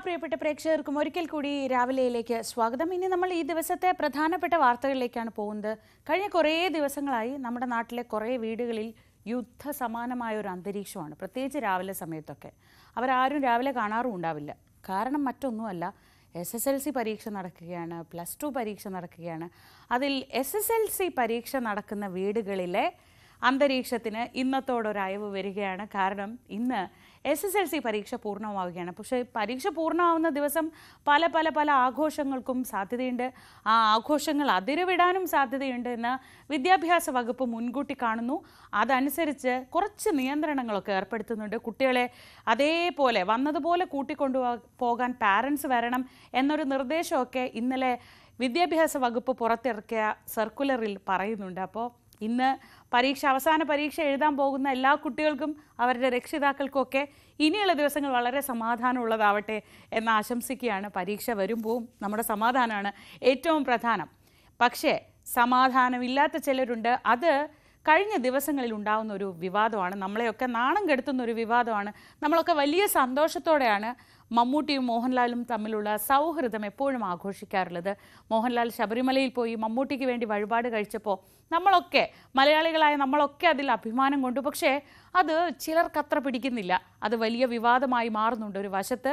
പ്രിയപ്പെട്ട പ്രേക്ഷകർക്കും ഒരിക്കൽ കൂടി രാവിലെയിലേക്ക് സ്വാഗതം. ഇനി നമ്മൾ ഈ ദിവസത്തെ പ്രധാനപ്പെട്ട വാർത്തകളിലേക്കാണ് പോകുന്നത്. കഴിഞ്ഞ കുറേ ദിവസങ്ങളായി നമ്മുടെ നാട്ടിലെ കുറേ വീടുകളിൽ യുദ്ധസമാനമായ ഒരു അന്തരീക്ഷമാണ്, പ്രത്യേകിച്ച് രാവിലെ സമയത്തൊക്കെ. അവരാരും രാവിലെ കാണാറും ഉണ്ടാവില്ല. കാരണം മറ്റൊന്നുമല്ല, SSLC പരീക്ഷ നടക്കുകയാണ്, +2 പരീക്ഷ നടക്കുകയാണ്. അതിൽ SSLC പരീക്ഷ നടക്കുന്ന വീടുകളിലെ അന്തരീക്ഷത്തിന് ഇന്നത്തോടൊരയവ് വരികയാണ്. കാരണം ഇന്ന് SSLC പരീക്ഷ പൂർണ്ണമാവുകയാണ്. പക്ഷേ പരീക്ഷ പൂർണ്ണമാവുന്ന ദിവസം പല പല പല ആഘോഷങ്ങൾക്കും സാധ്യതയുണ്ട്. ആ ആഘോഷങ്ങൾ അതിരുവിടാനും സാധ്യതയുണ്ട് എന്ന് വിദ്യാഭ്യാസ വകുപ്പ് മുൻകൂട്ടി കാണുന്നു. അതനുസരിച്ച് കുറച്ച് നിയന്ത്രണങ്ങളൊക്കെ ഏർപ്പെടുത്തുന്നുണ്ട്. കുട്ടികളെ അതേപോലെ വന്നതുപോലെ പോകാൻ പാരൻസ് വരണം എന്നൊരു നിർദ്ദേശമൊക്കെ ഇന്നലെ വിദ്യാഭ്യാസ വകുപ്പ് പുറത്തിറക്കിയ സർക്കുലറിൽ പറയുന്നുണ്ട്. അപ്പോൾ ഇന്ന് അവസാന പരീക്ഷ എഴുതാൻ പോകുന്ന എല്ലാ കുട്ടികൾക്കും അവരുടെ രക്ഷിതാക്കൾക്കൊക്കെ ഇനിയുള്ള ദിവസങ്ങൾ വളരെ സമാധാനമുള്ളതാവട്ടെ എന്ന് ആശംസിക്കുകയാണ്. പരീക്ഷ വരുമ്പോൾ നമ്മുടെ സമാധാനമാണ് ഏറ്റവും പ്രധാനം. പക്ഷേ സമാധാനമില്ലാത്ത ചിലരുണ്ട്. അത് കഴിഞ്ഞ ദിവസങ്ങളിൽ ഉണ്ടാകുന്ന ഒരു വിവാദമാണ്, നമ്മളെയൊക്കെ നാണം കെടുത്തുന്ന ഒരു വിവാദമാണ്. നമ്മളൊക്കെ വലിയ സന്തോഷത്തോടെയാണ് മമ്മൂട്ടിയും മോഹൻലാലും തമ്മിലുള്ള സൗഹൃദം എപ്പോഴും ആഘോഷിക്കാറുള്ളത്. മോഹൻലാൽ ശബരിമലയിൽ പോയി മമ്മൂട്ടിക്ക് വേണ്ടി വഴിപാട് കഴിച്ചപ്പോൾ നമ്മളൊക്കെ മലയാളികളായ നമ്മളൊക്കെ അതിൽ അഭിമാനം കൊണ്ടു. പക്ഷേ അത് ചിലർക്കത്ര പിടിക്കുന്നില്ല. അത് വലിയ വിവാദമായി മാറുന്നുണ്ട്. ഒരു വശത്ത്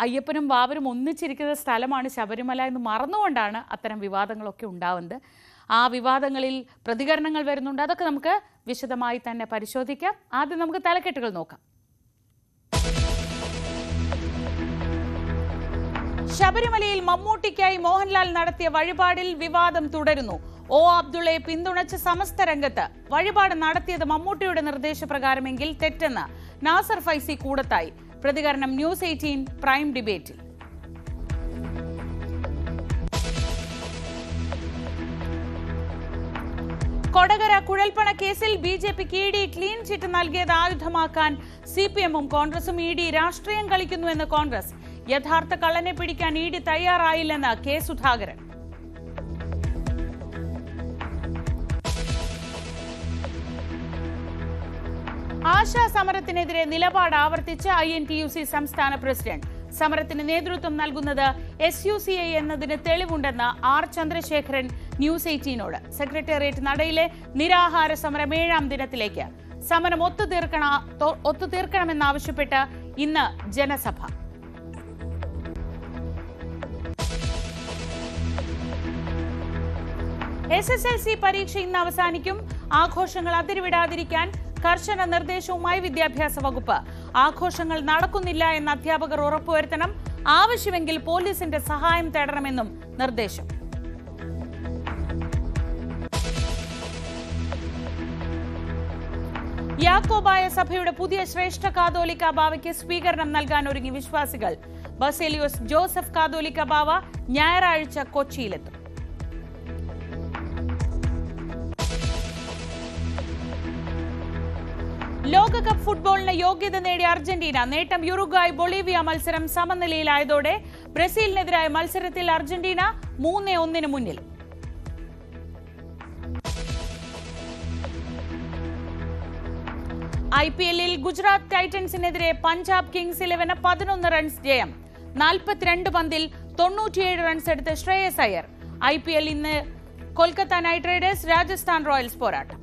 അയ്യപ്പനും ബാബരും ഒന്നിച്ചിരിക്കുന്ന സ്ഥലമാണ് ശബരിമല എന്ന് മറന്നുകൊണ്ടാണ് അത്തരം വിവാദങ്ങളൊക്കെ ഉണ്ടാവുന്നത്. ആ വിവാദങ്ങളിൽ പ്രതികരണങ്ങൾ വരുന്നുണ്ട്. അതൊക്കെ നമുക്ക് വിശദമായി തന്നെ പരിശോധിക്കാം. ആദ്യം നമുക്ക് തലക്കെട്ടുകൾ നോക്കാം. ശബരിമലയിൽ മമ്മൂട്ടിക്കായി മോഹൻലാൽ നടത്തിയ വഴിപാടിൽ വിവാദം തുടരുന്നു. ഒ അബ്ദുള്ളയെ പിന്തുണച്ച് സമസ്ത രംഗത്ത്. വഴിപാട് നടത്തിയത് മമ്മൂട്ടിയുടെ നിർദ്ദേശപ്രകാരമെങ്കിൽ തെറ്റെന്ന് നാസർ ഫൈസി കൂടത്തായി. പ്രതികരണം ന്യൂസ് 18 പ്രൈം ഡിബേറ്റിൽ. കൊടകര കുഴൽപ്പണ കേസിൽ BJPക്ക് ED ക്ലീൻ ചിറ്റ് നൽകിയത് ആയുധമാക്കാൻ CPM-ഉം കോൺഗ്രസും. ED രാഷ്ട്രീയം കളിക്കുന്നുവെന്ന് കോൺഗ്രസ്. യഥാർത്ഥ കള്ളനെ പിടിക്കാൻ ED തയ്യാറായില്ലെന്ന് കെ സുധാകരൻ. ആശാ സമരത്തിനെതിരെ നിലപാട് ആവർത്തിച്ച് INTUC സംസ്ഥാന പ്രസിഡന്റ്. സമരത്തിന് നേതൃത്വം നൽകുന്നത് SUCI എന്നതിന് തെളിവുണ്ടെന്ന് R ചന്ദ്രശേഖരൻ ന്യൂസ് 18നോട്. സെക്രട്ടേറിയറ്റ് നടയിലെ നിരാഹാര സമരം 7ാം ദിനത്തിലേക്ക്. സമരം ഒത്തുതീർക്കണമെന്നാവശ്യപ്പെട്ട് ഇന്ന് ജനസഭ. SSLC പരീക്ഷ ഇന്ന് അവസാനിക്കും. ആഘോഷങ്ങൾ അതിരുവിടാതിരിക്കാൻ കർശന നിർദ്ദേശവുമായി വിദ്യാഭ്യാസ വകുപ്പ്. ആഘോഷങ്ങൾ നടക്കുന്നില്ല എന്ന് അധ്യാപകർ ഉറപ്പുവരുത്തണം. ആവശ്യമെങ്കിൽ പോലീസിന്റെ സഹായം തേടണമെന്നും നിർദ്ദേശം. യാക്കോബായ സഭയുടെ പുതിയ ശ്രേഷ്ഠ കാതോലിക്ക ബാവയ്ക്ക് സ്വീകരണം നൽകാൻ ഒരുങ്ങി വിശ്വാസികൾ. ബസേലിയോസ് ജോസഫ് കാതോലിക്ക ബാവ ഞായറാഴ്ച കൊച്ചിയിലെത്തും. ലോകകപ്പ് ഫുട്ബോളിന് യോഗ്യത നേടിയ അർജന്റീന. നേട്ടം യുറുഗ്വായ് ബൊളീവിയ മത്സരം സമനിലയിലായതോടെ ബ്രസീലിനെതിരായ മത്സരത്തിൽ അർജന്റീന 3-1 മുന്നിൽ. IPL-ൽ ഗുജറാത്ത് ടൈറ്റൻസിനെതിരെ പഞ്ചാബ് കിങ്സ് 11 11 റൺസ് ജയം. 42 പന്തിൽ 97 റൺസ് എടുത്ത് ശ്രേയസ് അയ്യർ. IPL ഇന്ന് Kolkata night Riders Rajasthan Royals പോരാട്ടം.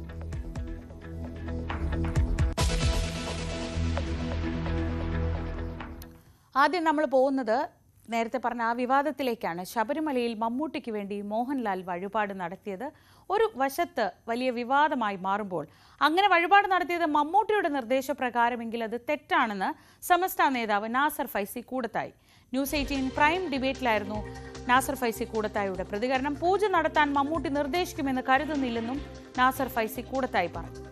ആദ്യം നമ്മൾ പോകുന്നത് നേരത്തെ പറഞ്ഞ ആ വിവാദത്തിലേക്കാണ്. ശബരിമലയിൽ മമ്മൂട്ടിക്ക് വേണ്ടി മോഹൻലാൽ വഴിപാട് നടത്തിയത് ഒരു വശത്ത് വലിയ വിവാദമായി മാറുമ്പോൾ, അങ്ങനെ വഴിപാട് നടത്തിയത് മമ്മൂട്ടിയുടെ നിർദ്ദേശപ്രകാരമെങ്കിൽ അത് തെറ്റാണെന്ന് സമസ്ത നേതാവ് നാസർ ഫൈസി കൂടത്തായി. ന്യൂസ് 18 പ്രൈം ഡിബേറ്റിലായിരുന്നു നാസർ ഫൈസി കൂടത്തായിയുടെ പ്രതികരണം. പൂജ നടത്താൻ മമ്മൂട്ടി നിർദ്ദേശിക്കുമെന്ന് കരുതുന്നില്ലെന്നും നാസർ ഫൈസി കൂടത്തായി പറഞ്ഞു.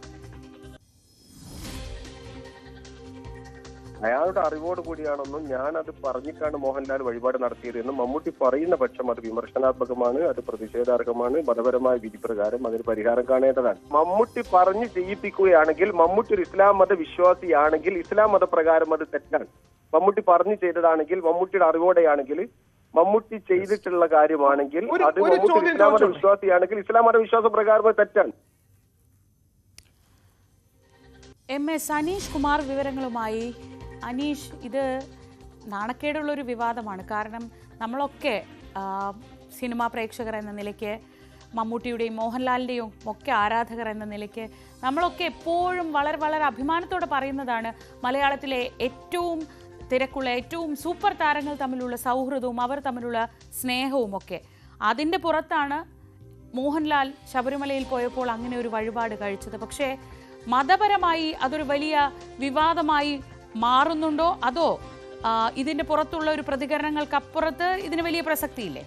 അയാളുടെ അറിവോട് കൂടിയാണെന്നും ഞാനത് പറഞ്ഞിട്ടാണ് മോഹൻലാൽ വഴിപാട് നടത്തിയത് എന്നും മമ്മൂട്ടി പറയുന്ന പക്ഷം അത് വിമർശനാത്മകമാണ്, അത് പ്രതിഷേധാർഹമാണ്. മതപരമായ വിധിപ്രകാരം അതിന് പരിഹാരം കാണേണ്ടതാണ്. മമ്മൂട്ടി പറഞ്ഞ് ചെയ്യിപ്പിക്കുകയാണെങ്കിൽ, മമ്മൂട്ടി ഒരു ഇസ്ലാം മത വിശ്വാസിയാണെങ്കിൽ ഇസ്ലാം മതപ്രകാരം അത് തെറ്റാണ്. മമ്മൂട്ടി പറഞ്ഞു ചെയ്തതാണെങ്കിൽ, മമ്മൂട്ടിയുടെ അറിവോടെയാണെങ്കിൽ, മമ്മൂട്ടി ചെയ്തിട്ടുള്ള കാര്യമാണെങ്കിൽ, അത് മമ്മൂട്ടി ഇസ്ലാം മത വിശ്വാസിയാണെങ്കിൽ ഇസ്ലാം മത വിശ്വാസ പ്രകാരം അത് തെറ്റാണ്. MS അനീഷ് കുമാർ വിവരങ്ങളുമായി. അനീഷ്, ഇത് നാണക്കേടുള്ളൊരു വിവാദമാണ്. കാരണം നമ്മളൊക്കെ സിനിമാ പ്രേക്ഷകർ എന്ന നിലയ്ക്ക്, മമ്മൂട്ടിയുടെയും മോഹൻലാലിൻ്റെയും ഒക്കെ ആരാധകർ എന്ന നിലയ്ക്ക് നമ്മളൊക്കെ എപ്പോഴും വളരെ വളരെ അഭിമാനത്തോടെ പറയുന്നതാണ് മലയാളത്തിലെ ഏറ്റവും തിരക്കുള്ള, ഏറ്റവും സൂപ്പർ താരങ്ങൾ തമ്മിലുള്ള സൗഹൃദവും അവർ തമ്മിലുള്ള സ്നേഹവും ഒക്കെ. അതിൻ്റെ പുറത്താണ് മോഹൻലാൽ ശബരിമലയിൽ പോയപ്പോൾ അങ്ങനെ ഒരു വഴിപാട് കഴിച്ചത്. പക്ഷേ മതപരമായി അതൊരു വലിയ വിവാദമായി മാറുന്നുണ്ടോ, അതോ ഇതിൻ്റെ പുറത്തുള്ള ഒരു പ്രതികരണങ്ങൾക്കപ്പുറത്ത് ഇതിന് വലിയ പ്രസക്തിയില്ലേ?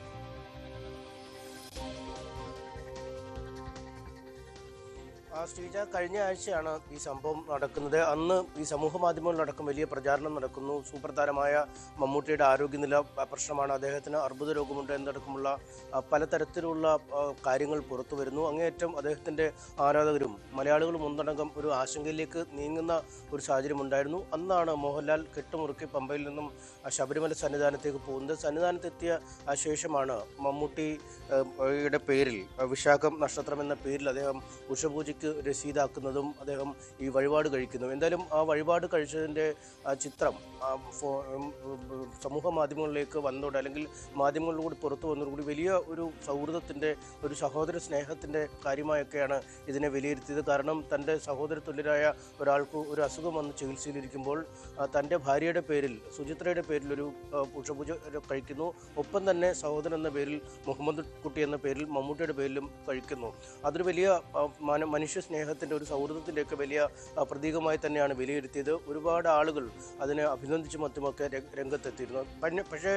ശ്രീജ, കഴിഞ്ഞ ആഴ്ചയാണ് ഈ സംഭവം നടക്കുന്നത്. അന്ന് ഈ സമൂഹ മാധ്യമങ്ങളിലടക്കം വലിയ പ്രചാരണം നടക്കുന്നു. സൂപ്പർ താരമായ മമ്മൂട്ടിയുടെ ആരോഗ്യനില പ്രശ്നമാണ്, അദ്ദേഹത്തിന് അർബുദ രോഗമുണ്ട് എന്നടക്കമുള്ള പലതരത്തിലുള്ള കാര്യങ്ങൾ പുറത്തു വരുന്നു. അങ്ങേയറ്റം അദ്ദേഹത്തിൻ്റെ ആരാധകരും മലയാളികളും ഒന്നടങ്കം ഒരു ആശങ്കയിലേക്ക് നീങ്ങുന്ന ഒരു സാഹചര്യം ഉണ്ടായിരുന്നു. അന്നാണ് മോഹൻലാൽ കെട്ടുമുറുക്കി പമ്പയിൽ നിന്നും ശബരിമല സന്നിധാനത്തേക്ക് പോകുന്നത്. സന്നിധാനത്തെത്തിയ ശേഷമാണ് മമ്മൂട്ടിയുടെ പേരിൽ വിശാഖം നക്ഷത്രം എന്ന പേരിൽ അദ്ദേഹം ഉഷപൂജയ്ക്ക് രസീതാക്കുന്നതും അദ്ദേഹം ഈ വഴിപാട് കഴിക്കുന്നു. എന്തായാലും ആ വഴിപാട് കഴിച്ചതിൻ്റെ ചിത്രം സമൂഹ മാധ്യമങ്ങളിലേക്ക് വന്നതോടെ, അല്ലെങ്കിൽ മാധ്യമങ്ങളിലൂടെ പുറത്തു വന്നതോടുകൂടി വലിയ ഒരു സൗഹൃദത്തിൻ്റെ, ഒരു സഹോദര സ്നേഹത്തിൻ്റെ കാര്യമായൊക്കെയാണ് ഇതിനെ വിലയിരുത്തിയത്. കാരണം തൻ്റെ സഹോദര തുല്യരായ ഒരാൾക്ക് ഒരു അസുഖം വന്ന് ചികിത്സയിലിരിക്കുമ്പോൾ തൻ്റെ ഭാര്യയുടെ പേരിൽ, സുചിത്രയുടെ പേരിൽ ഒരു ഉഷപൂജ കഴിക്കുന്നു. ഒപ്പം തന്നെ സഹോദരൻ എന്ന പേരിൽ, മുഹമ്മദ് കുട്ടി എന്ന പേരിൽ മമ്മൂട്ടിയുടെ പേരിലും കഴിക്കുന്നു. അതൊരു വലിയ മനുഷ്യ സ്നേഹത്തിൻ്റെ, ഒരു സൗഹൃദത്തിൻ്റെയൊക്കെ വലിയ പ്രതീകമായി തന്നെയാണ് വിലയിരുത്തിയത്. ഒരുപാട് ആളുകൾ അതിനെ അഭിനന്ദിച്ചും മറ്റുമൊക്കെ രംഗത്തെത്തിയിരുന്നു. പക്ഷേ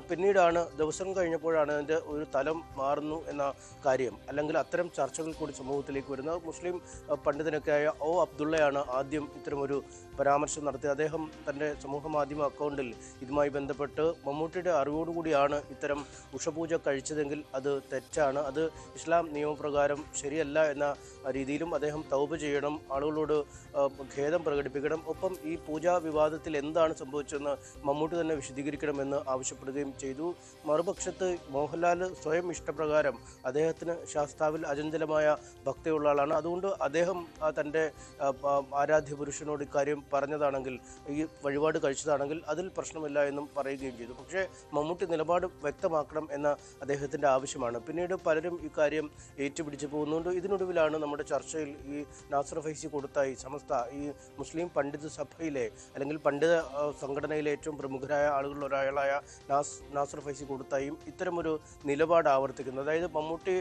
പിന്നീടാണ്, ദിവസം കഴിഞ്ഞപ്പോഴാണ് അതിൻ്റെ ഒരു തലം മാറുന്നു എന്ന കാര്യം, അല്ലെങ്കിൽ അത്തരം ചർച്ചകൾ കൂടി സമൂഹത്തിലേക്ക് വരുന്നത്. മുസ്ലിം പണ്ഡിതനൊക്കെയായ ഒ അബ്ദുള്ളയാണ് ആദ്യം ഇത്തരമൊരു പരാമർശം നടത്തിയത്. അദ്ദേഹം തൻ്റെ സമൂഹ മാധ്യമ അക്കൗണ്ടിൽ ഇതുമായി ബന്ധപ്പെട്ട് മമ്മൂട്ടിയുടെ അറിവോടുകൂടിയാണ് ഇത്തരം ഉഷപൂജ കഴിച്ചതെങ്കിൽ അത് തെറ്റാണ്, അത് ഇസ്ലാം നിയമപ്രകാരം ശരിയല്ല എന്ന രീതിയിലും അദ്ദേഹം തൗബ ചെയ്യണം, ആളുകളോട് ഖേദം പ്രകടിപ്പിക്കണം. ഒപ്പം ഈ പൂജാ വിവാദത്തിൽ എന്താണ് സംഭവിച്ചതെന്ന് മമ്മൂട്ടി തന്നെ വിശദീകരിക്കണമെന്ന് ആവശ്യപ്പെടുകയും ചെയ്തു. മറുപക്ഷത്ത് മോഹൻലാൽ സ്വയം ഇഷ്ടപ്രകാരം, അദ്ദേഹത്തിന് ശാസ്താവിൽ അചഞ്ചലമായ ഭക്തിയുള്ള ആളാണ്, അതുകൊണ്ട് അദ്ദേഹം തൻ്റെ ആരാധ്യ പുരുഷനോട് ഇക്കാര്യം പറഞ്ഞതാണെങ്കിൽ, ഈ വഴിപാട് കഴിച്ചതാണെങ്കിൽ അതിൽ പ്രശ്നമില്ല എന്നും പറയുകയും ചെയ്തു. പക്ഷേ മമ്മൂട്ടി നിലപാട് വ്യക്തമാക്കണം എന്ന അദ്ദേഹത്തിൻ്റെ ആവശ്യമാണ്. പിന്നീട് പലരും ഇക്കാര്യം ഏറ്റുപിടിച്ച് പോകുന്നുണ്ട്. ഇതിനൊടുവിലാണ് നമ്മുടെ ചർച്ചയിൽ ഈ നാസർ ഫൈസി കൊടുത്തായി സമസ്ത, ഈ മുസ്ലിം പണ്ഡിത സഭയിലെ, അല്ലെങ്കിൽ പണ്ഡിത സംഘടനയിലെ ഏറ്റവും പ്രമുഖരായ ആളുകളിൽ ഒരാളായ നാസർ ഫൈസി കൊടുത്തായും ഇത്തരമൊരു നിലപാട് ആവർത്തിക്കുന്നത്. അതായത് മമ്മൂട്ടി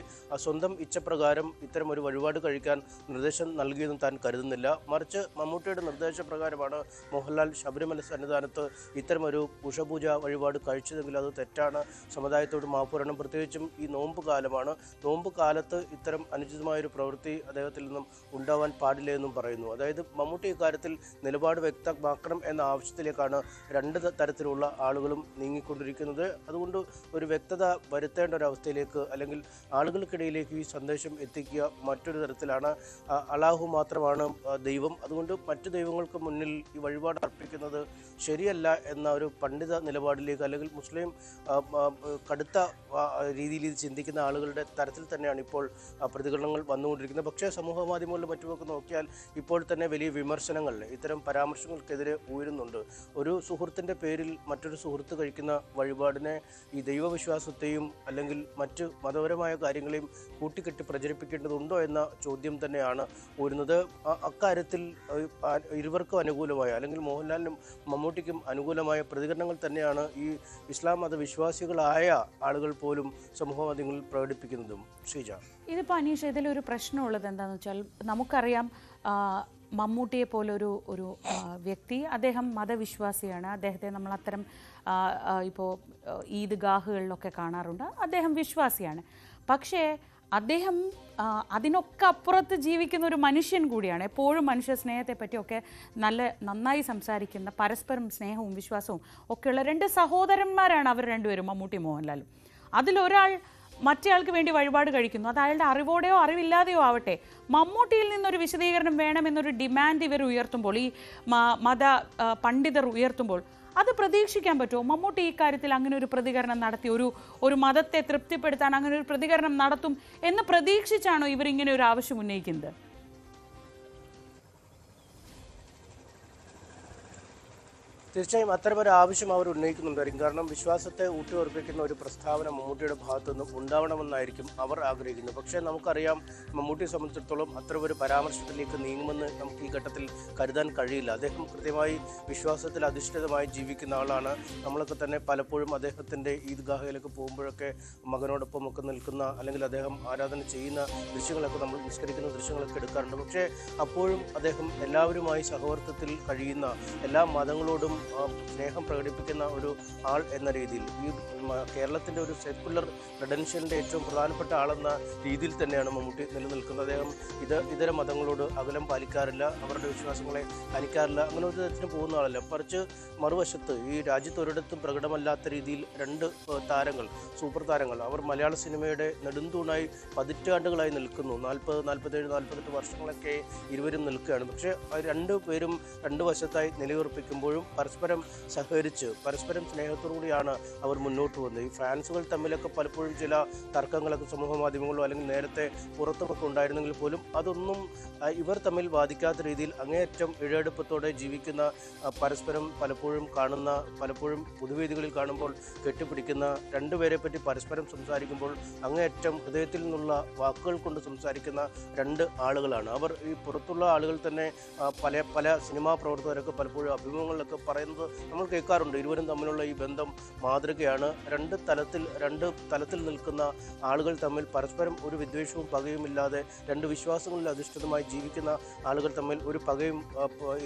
സ്വന്തം ഇച്ഛപ്രകാരം ഇത്തരമൊരു വഴിപാട് കഴിക്കാൻ നിർദ്ദേശം നൽകിയെന്നും താൻ കരുതുന്നില്ല. മറിച്ച് മമ്മൂട്ടിയുടെ നിർദ്ദേശപ്രകാരമാണ് മോഹൻലാൽ ശബരിമല സന്നിധാനത്ത് ഇത്തരമൊരു ഉഷപൂജ വഴിപാട് കഴിച്ചതെങ്കിൽ അത് തെറ്റാണ്, സമുദായത്തോട് മാപ്പ് പറയണം. പ്രത്യേകിച്ചും ഈ നോമ്പ് കാലമാണ്, നോമ്പ് കാലത്ത് ഇത്തരം അനുചിതമായൊരു പ്രവൃത്തി അദ്ദേഹത്തിൽ നിന്നും ഉണ്ടാവാൻ പാടില്ല എന്നും പറയുന്നു. അതായത് മമ്മൂട്ടി ഇക്കാര്യത്തിൽ നിലപാട് വ്യക്തമാക്കണം എന്ന ആവശ്യത്തിലേക്കാണ് രണ്ട് തരത്തിലുള്ള ആളുകളും നീങ്ങിക്കൊണ്ടിരിക്കുന്നത്. അതുകൊണ്ട് ഒരു വ്യക്തത വരുത്തേണ്ട ഒരവസ്ഥയിലേക്ക്, അല്ലെങ്കിൽ ആളുകൾക്കിടയിലേക്ക് ഈ സന്ദേശം എത്തിക്കുക മറ്റൊരു തരത്തിലാണ്. അള്ളാഹു മാത്രമാണ് ദൈവം, അതുകൊണ്ട് മറ്റു ദൈവങ്ങൾക്ക് മുന്നിൽ ഈ വഴിപാട് അർപ്പിക്കുന്നത് ശരിയല്ല എന്ന ഒരു പണ്ഡിത നിലപാടിലേക്ക്, അല്ലെങ്കിൽ മുസ്ലിം കടുത്ത രീതിയിൽ ഇത് ചിന്തിക്കുന്ന ആളുകളുടെ തരത്തിൽ തന്നെയാണ് ഇപ്പോൾ പ്രതികരണങ്ങൾ വന്നുകൊണ്ടിരിക്കുന്നത്. പക്ഷേ സമൂഹ മാധ്യമങ്ങളിലും മറ്റുമൊക്കെ നോക്കിയാൽ ഇപ്പോൾ തന്നെ വലിയ വിമർശനങ്ങൾ ഇത്തരം പരാമർശങ്ങൾക്കെതിരെ ഉയരുന്നുണ്ട്. ഒരു സുഹൃത്തിൻ്റെ പേരിൽ മറ്റൊരു സുഹൃത്ത് കഴിക്കുന്ന വഴിപാടിനെ ഈ ദൈവവിശ്വാസത്തെയും അല്ലെങ്കിൽ മറ്റ് മതപരമായ കാര്യങ്ങളെയും കൂട്ടിക്കെട്ടി പ്രചരിപ്പിക്കേണ്ടതുണ്ടോ എന്ന ചോദ്യം തന്നെയാണ് ഉയരുന്നത്. അക്കാര്യത്തിൽ ഇരുവർക്കും അനുകൂലമായ, അല്ലെങ്കിൽ മോഹൻലാലിനും മമ്മൂട്ടിക്കും അനുകൂലമായ പ്രതികരണങ്ങൾ തന്നെയാണ് ഈ ഇസ്ലാം മതവിശ്വാസികളായ ആളുകൾ പോലും സമൂഹ മാധ്യമങ്ങളിൽ പ്രകടിപ്പിക്കുന്നതും. ശ്രീജ, ഇതിപ്പോൾ അനീഷ്, ഇതിലൊരു പ്രശ്നമുള്ളത് എന്താണെന്ന് വെച്ചാൽ, നമുക്കറിയാം മമ്മൂട്ടിയെ പോലൊരു വ്യക്തി, അദ്ദേഹം മതവിശ്വാസിയാണ്. അദ്ദേഹത്തെ നമ്മൾ അത്തരം ഇപ്പോൾ ഈദ്ഗാഹുകളിലൊക്കെ കാണാറുണ്ട്. അദ്ദേഹം വിശ്വാസിയാണ്. പക്ഷേ അദ്ദേഹം അതിനൊക്കെ അപ്പുറത്ത് ജീവിക്കുന്ന ഒരു മനുഷ്യൻ കൂടിയാണ്. എപ്പോഴും മനുഷ്യ സ്നേഹത്തെ പറ്റിയൊക്കെ നന്നായി സംസാരിക്കുന്ന, പരസ്പരം സ്നേഹവും വിശ്വാസവും ഒക്കെയുള്ള രണ്ട് സഹോദരന്മാരാണ് അവർ രണ്ടുപേരും, മമ്മൂട്ടി മോഹൻലാലും. അതിലൊരാൾ മറ്റേയാൾക്ക് വേണ്ടി വഴിപാട് കഴിക്കുന്നു. അത് അയാളുടെ അറിവോടെയോ അറിവില്ലാതെയോ ആവട്ടെ, മമ്മൂട്ടിയിൽ നിന്നൊരു വിശദീകരണം വേണമെന്നൊരു ഡിമാൻഡ് ഇവർ ഉയർത്തുമ്പോൾ, ഈ മത പണ്ഡിതർ ഉയർത്തുമ്പോൾ, അത് പ്രതീക്ഷിക്കാൻ പറ്റുമോ? മമ്മൂട്ടി ഈ കാര്യത്തിൽ അങ്ങനെ ഒരു പ്രതികരണം നടത്തി, ഒരു മതത്തെ തൃപ്തിപ്പെടുത്താൻ അങ്ങനെ ഒരു പ്രതികരണം നടത്തും എന്ന് പ്രതീക്ഷിച്ചാണോ ഇവരിങ്ങനെ ഒരു ആവശ്യം ഉന്നയിക്കുന്നത്? തീർച്ചയായും അത്തരമൊരു ആവശ്യം അവർ ഉന്നയിക്കുന്നുണ്ടായിരിക്കും. കാരണം വിശ്വാസത്തെ ഊട്ടിയുറപ്പിക്കുന്ന ഒരു പ്രസ്താവന മമ്മൂട്ടിയുടെ ഭാഗത്തു നിന്നും ഉണ്ടാവണമെന്നായിരിക്കും അവർ ആഗ്രഹിക്കുന്നത്. പക്ഷേ നമുക്കറിയാം, മമ്മൂട്ടിയെ സംബന്ധിച്ചിടത്തോളം അത്തരമൊരു പരാമർശത്തിലേക്ക് നീങ്ങുമെന്ന് നമുക്ക് ഈ ഘട്ടത്തിൽ കരുതാൻ കഴിയില്ല. അദ്ദേഹം കൃത്യമായി വിശ്വാസത്തിൽ അധിഷ്ഠിതമായി ജീവിക്കുന്ന ആളാണ്. നമ്മളൊക്കെ തന്നെ പലപ്പോഴും അദ്ദേഹത്തിൻ്റെ ഈദ്ഗാഹയിലൊക്കെ പോകുമ്പോഴൊക്കെ മകനോടൊപ്പം ഒക്കെ നിൽക്കുന്ന, അല്ലെങ്കിൽ അദ്ദേഹം ആരാധന ചെയ്യുന്ന ദൃശ്യങ്ങളൊക്കെ, നമ്മൾ നിസ്കരിക്കുന്ന ദൃശ്യങ്ങളൊക്കെ എടുക്കാറുണ്ട്. പക്ഷേ അപ്പോഴും അദ്ദേഹം എല്ലാവരുമായി സഹവർത്തിത്വത്തിൽ കഴിയുന്ന, എല്ലാ മതങ്ങളോടും സ്നേഹം പ്രകടിപ്പിക്കുന്ന ഒരു ആൾ എന്ന രീതിയിൽ ഈ കേരളത്തിൻ്റെ ഒരു സെക്കുലർ ക്രെഡൻഷ്യലിൻ്റെ ഏറ്റവും പ്രധാനപ്പെട്ട ആളെന്ന രീതിയിൽ തന്നെയാണ് മമ്മൂട്ടി നിലനിൽക്കുന്നത്. അദ്ദേഹം ഇതര മതങ്ങളോട് അകലം പാലിക്കാറില്ല, അവരുടെ വിശ്വാസങ്ങളെ ഹനിക്കാറില്ല, അങ്ങനെ ഒരു തരത്തിന് പോകുന്ന ആളല്ല. മറിച്ച് മറുവശത്ത് ഈ രാജ്യത്ത് ഒരിടത്തും പ്രകടമല്ലാത്ത രീതിയിൽ രണ്ട് താരങ്ങൾ, സൂപ്പർ താരങ്ങൾ, അവർ മലയാള സിനിമയുടെ നെടുന്തൂണായി പതിറ്റാണ്ടുകളായി നിൽക്കുന്നു. 40, 47, 48 വർഷങ്ങളൊക്കെ ഇരുവരും നിൽക്കുകയാണ്. പക്ഷേ രണ്ടു പേരും രണ്ട് വശത്തായി നിലയുറപ്പിക്കുമ്പോഴും പരസ്പരം സഹകരിച്ച് പരസ്പരം സ്നേഹത്തോടുകൂടിയാണ് അവർ മുന്നോട്ട് വന്നത്. ഈ ഫാൻസുകൾ തമ്മിലൊക്കെ പലപ്പോഴും ചില തർക്കങ്ങളൊക്കെ സമൂഹ മാധ്യമങ്ങളോ അല്ലെങ്കിൽ നേരത്തെ പുറത്തുമൊക്കെ ഉണ്ടായിരുന്നെങ്കിൽ പോലും അതൊന്നും ഇവർ തമ്മിൽ ബാധിക്കാത്ത രീതിയിൽ അങ്ങേയറ്റം ഇഴയെടുപ്പത്തോടെ ജീവിക്കുന്ന, പരസ്പരം പലപ്പോഴും കാണുന്ന, പലപ്പോഴും പൊതുവേദികളിൽ കാണുമ്പോൾ കെട്ടിപ്പിടിക്കുന്ന രണ്ടുപേരെ പറ്റി പരസ്പരം സംസാരിക്കുമ്പോൾ അങ്ങേയറ്റം ഹൃദയത്തിൽ നിന്നുള്ള വാക്കുകൾ കൊണ്ട് സംസാരിക്കുന്ന രണ്ട് ആളുകളാണ് അവർ. ഈ പുറത്തുള്ള ആളുകൾ തന്നെ പല സിനിമാ പ്രവർത്തകരൊക്കെ പലപ്പോഴും അഭിമുഖങ്ങളിലൊക്കെ പറയുന്നത് നമ്മൾ കേൾക്കാറുണ്ട്. ഇരുവരും തമ്മിലുള്ള ഈ ബന്ധം മാതൃകയാണ്. രണ്ട് തലത്തിൽ നിൽക്കുന്ന ആളുകൾ തമ്മിൽ പരസ്പരം ഒരു വിദ്വേഷവും പകയുമില്ലാതെ, രണ്ട് വിശ്വാസങ്ങളിൽ അധിഷ്ഠിതമായി ജീവിക്കുന്ന ആളുകൾ തമ്മിൽ ഒരു പകയും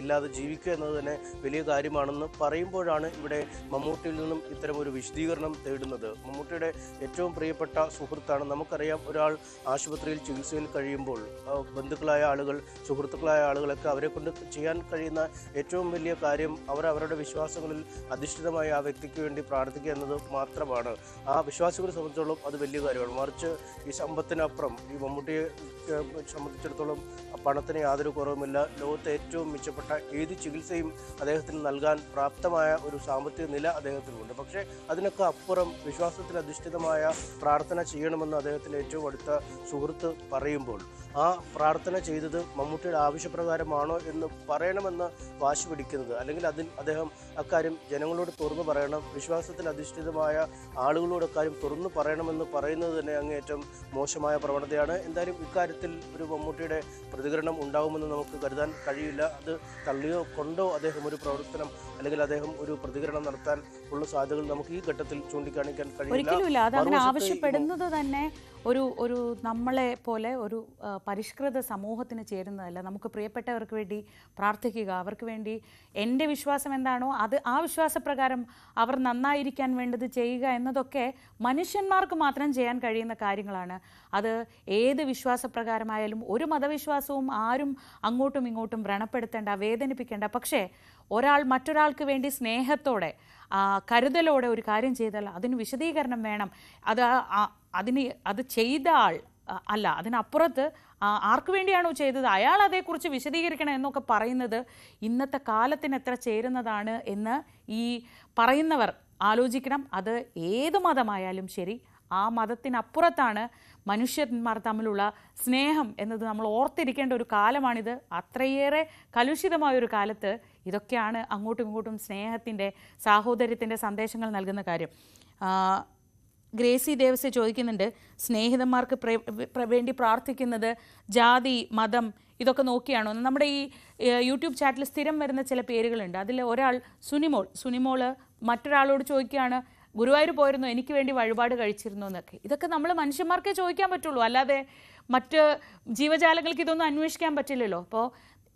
ഇല്ലാതെ ജീവിക്കുക എന്നത് തന്നെ വലിയ കാര്യമാണെന്ന് പറയുമ്പോഴാണ് ഇവിടെ മമ്മൂട്ടിയിൽ നിന്നും ഇത്തരം ഒരു വിശദീകരണം തേടുന്നത്. മമ്മൂട്ടിയുടെ ഏറ്റവും പ്രിയപ്പെട്ട സുഹൃത്താണ്. നമുക്കറിയാം, ഒരാൾ ആശുപത്രിയിൽ ചികിത്സയിൽ കഴിയുമ്പോൾ ബന്ധുക്കളായ ആളുകൾ, സുഹൃത്തുക്കളായ ആളുകളൊക്കെ അവരെ കൊണ്ട് ചെയ്യാൻ കഴിയുന്ന ഏറ്റവും വലിയ കാര്യം അവരവരുടെ വിശ്വാസങ്ങളിൽ അധിഷ്ഠിതമായി ആ വ്യക്തിക്ക് വേണ്ടി പ്രാർത്ഥിക്കുക എന്നത് മാത്രമാണ്. ആ വിശ്വാസികളെ സംബന്ധിച്ചിടത്തോളം അത് വലിയ കാര്യമാണ്. മറിച്ച് ഈ സമ്പത്തിനപ്പുറം ഈ മമ്മൂട്ടിയെ സംബന്ധിച്ചിടത്തോളം പണത്തിന് യാതൊരു കുറവുമില്ല. ലോകത്തെ ഏറ്റവും മെച്ചപ്പെട്ട ഏത് ചികിത്സയും അദ്ദേഹത്തിന് നൽകാൻ പ്രാപ്തമായ ഒരു സാമ്പത്തിക നില അദ്ദേഹത്തിനുണ്ട്. പക്ഷേ അതിനൊക്കെ അപ്പുറം വിശ്വാസത്തിൽ അധിഷ്ഠിതമായ പ്രാർത്ഥന ചെയ്യണമെന്ന് അദ്ദേഹത്തിൻ്റെ ഏറ്റവും അടുത്ത സുഹൃത്ത് പറയുമ്പോൾ ആ പ്രാർത്ഥന ചെയ്തത് മമ്മൂട്ടിയുടെ ആവശ്യപ്രകാരമാണോ എന്ന് പറയണമെന്ന് വാശി പിടിക്കുന്നത്, അല്ലെങ്കിൽ അദ്ദേഹം അക്കാര്യം ജനങ്ങളോട് തുറന്നു പറയണം, വിശ്വാസത്തിൽ അധിഷ്ഠിതമായ ആളുകളോട് അക്കാര്യം തുറന്നു പറയണമെന്ന് പറയുന്നത് തന്നെ അങ്ങേയറ്റം മോശമായ പ്രവണതയാണ്. എന്തായാലും ഇക്കാര്യത്തിൽ ഒരു മമ്മൂട്ടിയുടെ പ്രതികരണം ഉണ്ടാകുമെന്ന് നമുക്ക് കരുതാൻ കഴിയില്ല. അത് തള്ളിയോ കൊണ്ടോ അദ്ദേഹം ഒരു പ്രവർത്തനം അല്ലെങ്കിൽ അദ്ദേഹം ഒരു പ്രതികരണം നടത്താൻ ഉള്ള സാധ്യതകൾ നമുക്ക് ഈ ഘട്ടത്തിൽ ചൂണ്ടിക്കാണിക്കാൻ ഒരിക്കലുമില്ല. അതങ്ങനെ ആവശ്യപ്പെടുന്നത് തന്നെ ഒരു നമ്മളെ പോലെ ഒരു പരിഷ്കൃത സമൂഹത്തിന് ചേരുന്നതല്ല. നമുക്ക് പ്രിയപ്പെട്ടവർക്ക് വേണ്ടി പ്രാർത്ഥിക്കുക, അവർക്ക് വേണ്ടി എൻ്റെ വിശ്വാസം എന്താണോ ആ വിശ്വാസപ്രകാരം അവർ നന്നായിരിക്കാൻ വേണ്ടത് ചെയ്യുക എന്നതൊക്കെ മനുഷ്യന്മാർക്ക് മാത്രം ചെയ്യാൻ കഴിയുന്ന കാര്യങ്ങളാണ്. അത് ഏത് വിശ്വാസപ്രകാരമായാലും ഒരു മതവിശ്വാസവും ആരും അങ്ങോട്ടും ഇങ്ങോട്ടും വ്രണപ്പെടുത്തേണ്ട, വേദനിപ്പിക്കേണ്ട. പക്ഷേ ഒരാൾ മറ്റൊരാൾക്ക് വേണ്ടി സ്നേഹത്തോടെ കരുതലോടെ ഒരു കാര്യം ചെയ്താൽ അതിന് വിശദീകരണം വേണം. അത് ചെയ്ത ആൾ അല്ല, അതിനപ്പുറത്ത് ആർക്കു വേണ്ടിയാണോ ചെയ്തത് അയാൾ അതേക്കുറിച്ച് വിശദീകരിക്കണം എന്നൊക്കെ പറയുന്നത് ഇന്നത്തെ കാലത്തിന് എത്ര ചേരുന്നതാണ് എന്ന് ഈ പറയുന്നവർ ആലോചിക്കണം. അത് ഏത് മതമായാലും ശരി, ആ മതത്തിനപ്പുറത്താണ് മനുഷ്യന്മാർ തമ്മിലുള്ള സ്നേഹം എന്നത് നമ്മൾ ഓർത്തിരിക്കേണ്ട ഒരു കാലമാണിത്. അത്രയേറെ കലുഷിതമായൊരു കാലത്ത് ഇതൊക്കെയാണ് അങ്ങോട്ടും ഇങ്ങോട്ടും സ്നേഹത്തിൻ്റെ, സാഹോദര്യത്തിൻ്റെ സന്ദേശങ്ങൾ നൽകുന്ന കാര്യം. ഗ്രേസി ദേവസ് ചോദിക്കുന്നുണ്ട്, സ്നേഹിതന്മാർക്ക് വേണ്ടി പ്രാർത്ഥിക്കുന്നത് ജാതി, മതം ഇതൊക്കെ നോക്കിയാണോ? നമ്മുടെ ഈ യൂട്യൂബ് ചാറ്റിൽ സ്ഥിരം വരുന്ന ചില പേരുകളുണ്ട്. അതിൽ ഒരാൾ സുനിമോള് മറ്റൊരാളോട് ചോദിക്കുകയാണ്, ഗുരുവായൂർ പോയിരുന്നു, എനിക്ക് വേണ്ടി വഴിപാട് കഴിച്ചിരുന്നു എന്നൊക്കെ. ഇതൊക്കെ നമ്മൾ മനുഷ്യന്മാർക്കേ ചോദിക്കാൻ പറ്റുള്ളൂ, അല്ലാതെ മറ്റ് ജീവജാലങ്ങൾക്ക് ഇതൊന്നും അന്വേഷിക്കാൻ പറ്റില്ലല്ലോ. അപ്പോൾ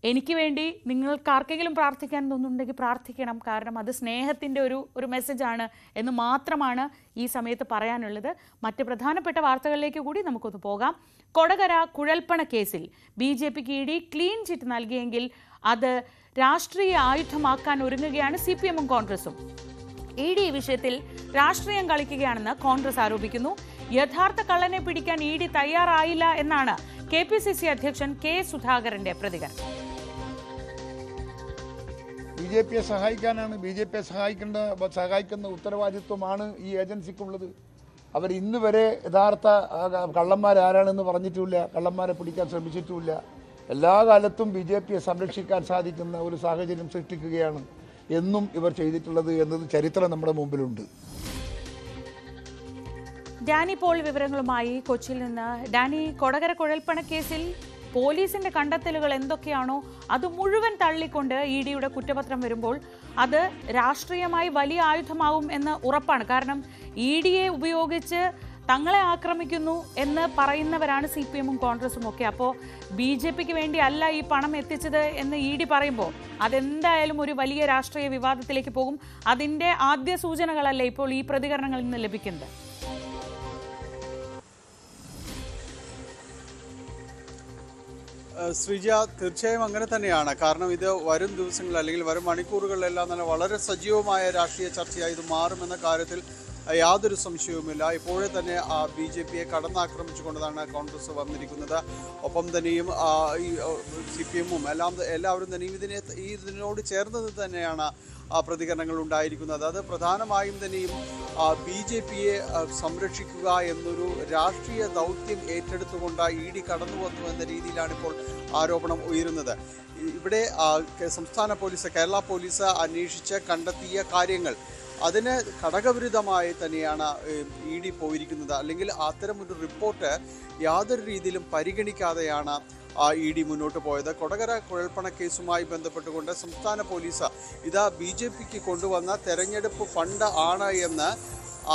എനിക്ക് വേണ്ടി നിങ്ങൾക്ക് ആർക്കെങ്കിലും പ്രാർത്ഥിക്കാൻ തോന്നുന്നുണ്ടെങ്കിൽ പ്രാർത്ഥിക്കണം. കാരണം അത് സ്നേഹത്തിൻ്റെ ഒരു മെസ്സേജാണ് എന്ന് മാത്രമാണ് ഈ സമയത്ത് പറയാനുള്ളത്. മറ്റ് പ്രധാനപ്പെട്ട വാർത്തകളിലേക്ക് കൂടി നമുക്കൊന്ന് പോകാം. കൊടകര കുഴൽപ്പണ കേസിൽ BJPക്ക് ED ക്ലീൻ ചിറ്റ് നൽകിയെങ്കിൽ അത് രാഷ്ട്രീയ ആയുധമാക്കാൻ ഒരുങ്ങുകയാണ് CPM-ഉം കോൺഗ്രസും. ED ഈ വിഷയത്തിൽ രാഷ്ട്രീയം കളിക്കുകയാണെന്ന് കോൺഗ്രസ് ആരോപിക്കുന്നു. യഥാർത്ഥ കള്ളനെ പിടിക്കാൻ ED തയ്യാറായില്ല എന്നാണ് KPCC അധ്യക്ഷൻ K. സുധാകരന്റെ പ്രതികരണം. BJPയെ സഹായിക്കാനാണ്, BJPയെ സഹായിക്കുന്ന ഉത്തരവാദിത്വമാണ് ഈ ഏജൻസിക്കുള്ളത്. അവർ ഇന്ന് വരെ യഥാർത്ഥ കള്ളന്മാരാരാണെന്ന് പറഞ്ഞിട്ടുമില്ല, കള്ളന്മാരെ പിടിക്കാൻ ശ്രമിച്ചിട്ടുമില്ല. എല്ലാ കാലത്തും BJPയെ സംരക്ഷിക്കാൻ സാധിക്കുന്ന ഒരു സാഹചര്യം സൃഷ്ടിക്കുകയാണ് എന്നും ഇവർ ചെയ്തിട്ടുള്ളത് എന്നത് ചരിത്രം നമ്മുടെ മുമ്പിലുണ്ട്. ഡാനി പോൾ വിവരങ്ങളുമായി കൊച്ചിയിൽ നിന്ന്. ഡാനി, കൊടകര കുഴൽപ്പണക്കേസിൽ പോലീസിന്റെ കണ്ടെത്തലുകൾ എന്തൊക്കെയാണോ അത് മുഴുവൻ തള്ളിക്കൊണ്ട് ഇ ഡിയുടെ കുറ്റപത്രം വരുമ്പോൾ അത് രാഷ്ട്രീയമായി വലിയ ആയുധമാവും എന്ന് ഉറപ്പാണ്. കാരണം ഇ ഡിയെ ഉപയോഗിച്ച് തങ്ങളെ ആക്രമിക്കുന്നു എന്ന് പറയുന്നവരാണ് CPM-ഉം കോൺഗ്രസും ഒക്കെ. അപ്പോൾ BJP-ക്ക് വേണ്ടി അല്ല ഈ പണം എത്തിച്ചത് എന്ന് ഇ ഡി പറയുമ്പോൾ അതെന്തായാലും ഒരു വലിയ രാഷ്ട്രീയ വിവാദത്തിലേക്ക് പോകും. അതിൻ്റെ ആദ്യ സൂചനകളല്ലേ ഇപ്പോൾ ഈ പ്രതികരണങ്ങളിൽ നിന്ന് ലഭിക്കുന്നത്? ശ്രീജ, തീർച്ചയായും അങ്ങനെ തന്നെയാണ്. കാരണം ഇത് വരും ദിവസങ്ങളിൽ അല്ലെങ്കിൽ വരും മണിക്കൂറുകളിലെല്ലാം തന്നെ വളരെ സജീവമായ രാഷ്ട്രീയ ചർച്ചയായി ഇത് മാറുമെന്ന കാര്യത്തിൽ യാതൊരു സംശയവുമില്ല. ഇപ്പോഴേ തന്നെ BJP-യെ കടന്നാക്രമിച്ചുകൊണ്ടാണ് കോൺഗ്രസ് വന്നിരിക്കുന്നത്. ഒപ്പം തന്നെയും ഈ CPM-ഉം എല്ലാവരും തന്നെയും ഇതിനോട് ചേർന്നത് തന്നെയാണ് പ്രതികരണങ്ങൾ ഉണ്ടായിരിക്കുന്നത്. അത് പ്രധാനമായും തന്നെയും BJP-യെ സംരക്ഷിക്കുക എന്നൊരു രാഷ്ട്രീയ ദൗത്യം ഏറ്റെടുത്തുകൊണ്ട് ED കടന്നു വന്നു എന്ന രീതിയിലാണ് ഇപ്പോൾ ആരോപണം ഉയരുന്നത്. ഇവിടെ സംസ്ഥാന പോലീസ്, കേരള പോലീസ് അന്വേഷിച്ച് കണ്ടെത്തിയ കാര്യങ്ങൾ അതിന് ഘടകവിരുദ്ധമായി തന്നെയാണ് ED പോയിരിക്കുന്നത്. അല്ലെങ്കിൽ അത്തരമൊരു റിപ്പോർട്ട് യാതൊരു രീതിയിലും പരിഗണിക്കാതെയാണ് ED മുന്നോട്ട് പോയത്. കൊടകര കുഴൽപ്പണ കേസുമായി ബന്ധപ്പെട്ടുകൊണ്ട് സംസ്ഥാന പോലീസ് ഇത് BJP-ക്ക് കൊണ്ടുവന്ന തെരഞ്ഞെടുപ്പ് ഫണ്ട് ആണ് എന്ന്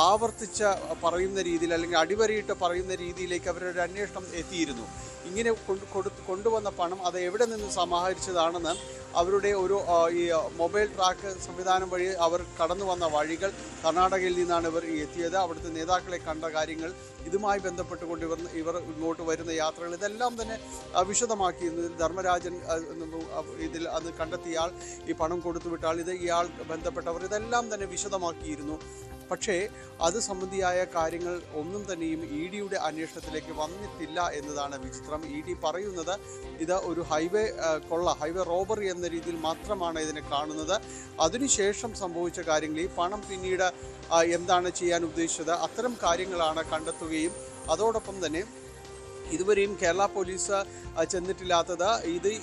ആവർത്തിച്ച് പറയുന്ന രീതിയിൽ അല്ലെങ്കിൽ അടിവരയിട്ട് പറയുന്ന രീതിയിലേക്ക് അവരുടെ അന്വേഷണം എത്തിയിരുന്നു. ഇങ്ങനെ കൊണ്ടുവന്ന പണം അത് എവിടെ നിന്ന് സമാഹരിച്ചതാണെന്ന് അവരുടെ ഒരു ഈ മൊബൈൽ ട്രാക്ക് സംവിധാനം വഴി അവർ കടന്നു വന്ന വഴികൾ, കർണാടകയിൽ നിന്നാണ് ഇവർ എത്തിയത്, അവിടുത്തെ നേതാക്കളെ കണ്ട കാര്യങ്ങൾ, ഇതുമായി ബന്ധപ്പെട്ടുകൊണ്ട് ഇവർ ഇങ്ങോട്ട് വരുന്ന യാത്രകൾ, ഇതെല്ലാം തന്നെ വിശദമാക്കിയിരുന്നു. ധർമ്മരാജൻ ഇതിൽ അന്ന് കണ്ടെത്തിയ ആൾ, ഈ പണം കൊടുത്തുവിട്ടാൽ ഇത് ഇയാൾ ബന്ധപ്പെട്ടവർ, ഇതെല്ലാം തന്നെ വിശദമാക്കിയിരുന്നു. പക്ഷേ അത് സംബന്ധിയായ കാര്യങ്ങൾ ഒന്നും തന്നെയും ED-യുടെ അന്വേഷണത്തിലേക്ക് വന്നിട്ടില്ല എന്നതാണ് വിചിത്രം. ED പറയുന്നത് ഇത് ഒരു ഹൈവേ റോബറി എന്ന രീതിയിൽ മാത്രമാണ് ഇതിനെ കാണുന്നത്. അതിനുശേഷം സംഭവിച്ച കാര്യങ്ങൾ, ഈ പണം പിന്നീട് എന്താണ് ചെയ്യാൻ ഉദ്ദേശിച്ചത്, അത്തരം കാര്യങ്ങളാണ് കണ്ടെത്തുകയും അതോടൊപ്പം തന്നെ ഇതുവരെയും കേരള പോലീസ് ചെന്നിട്ടില്ലാത്തത്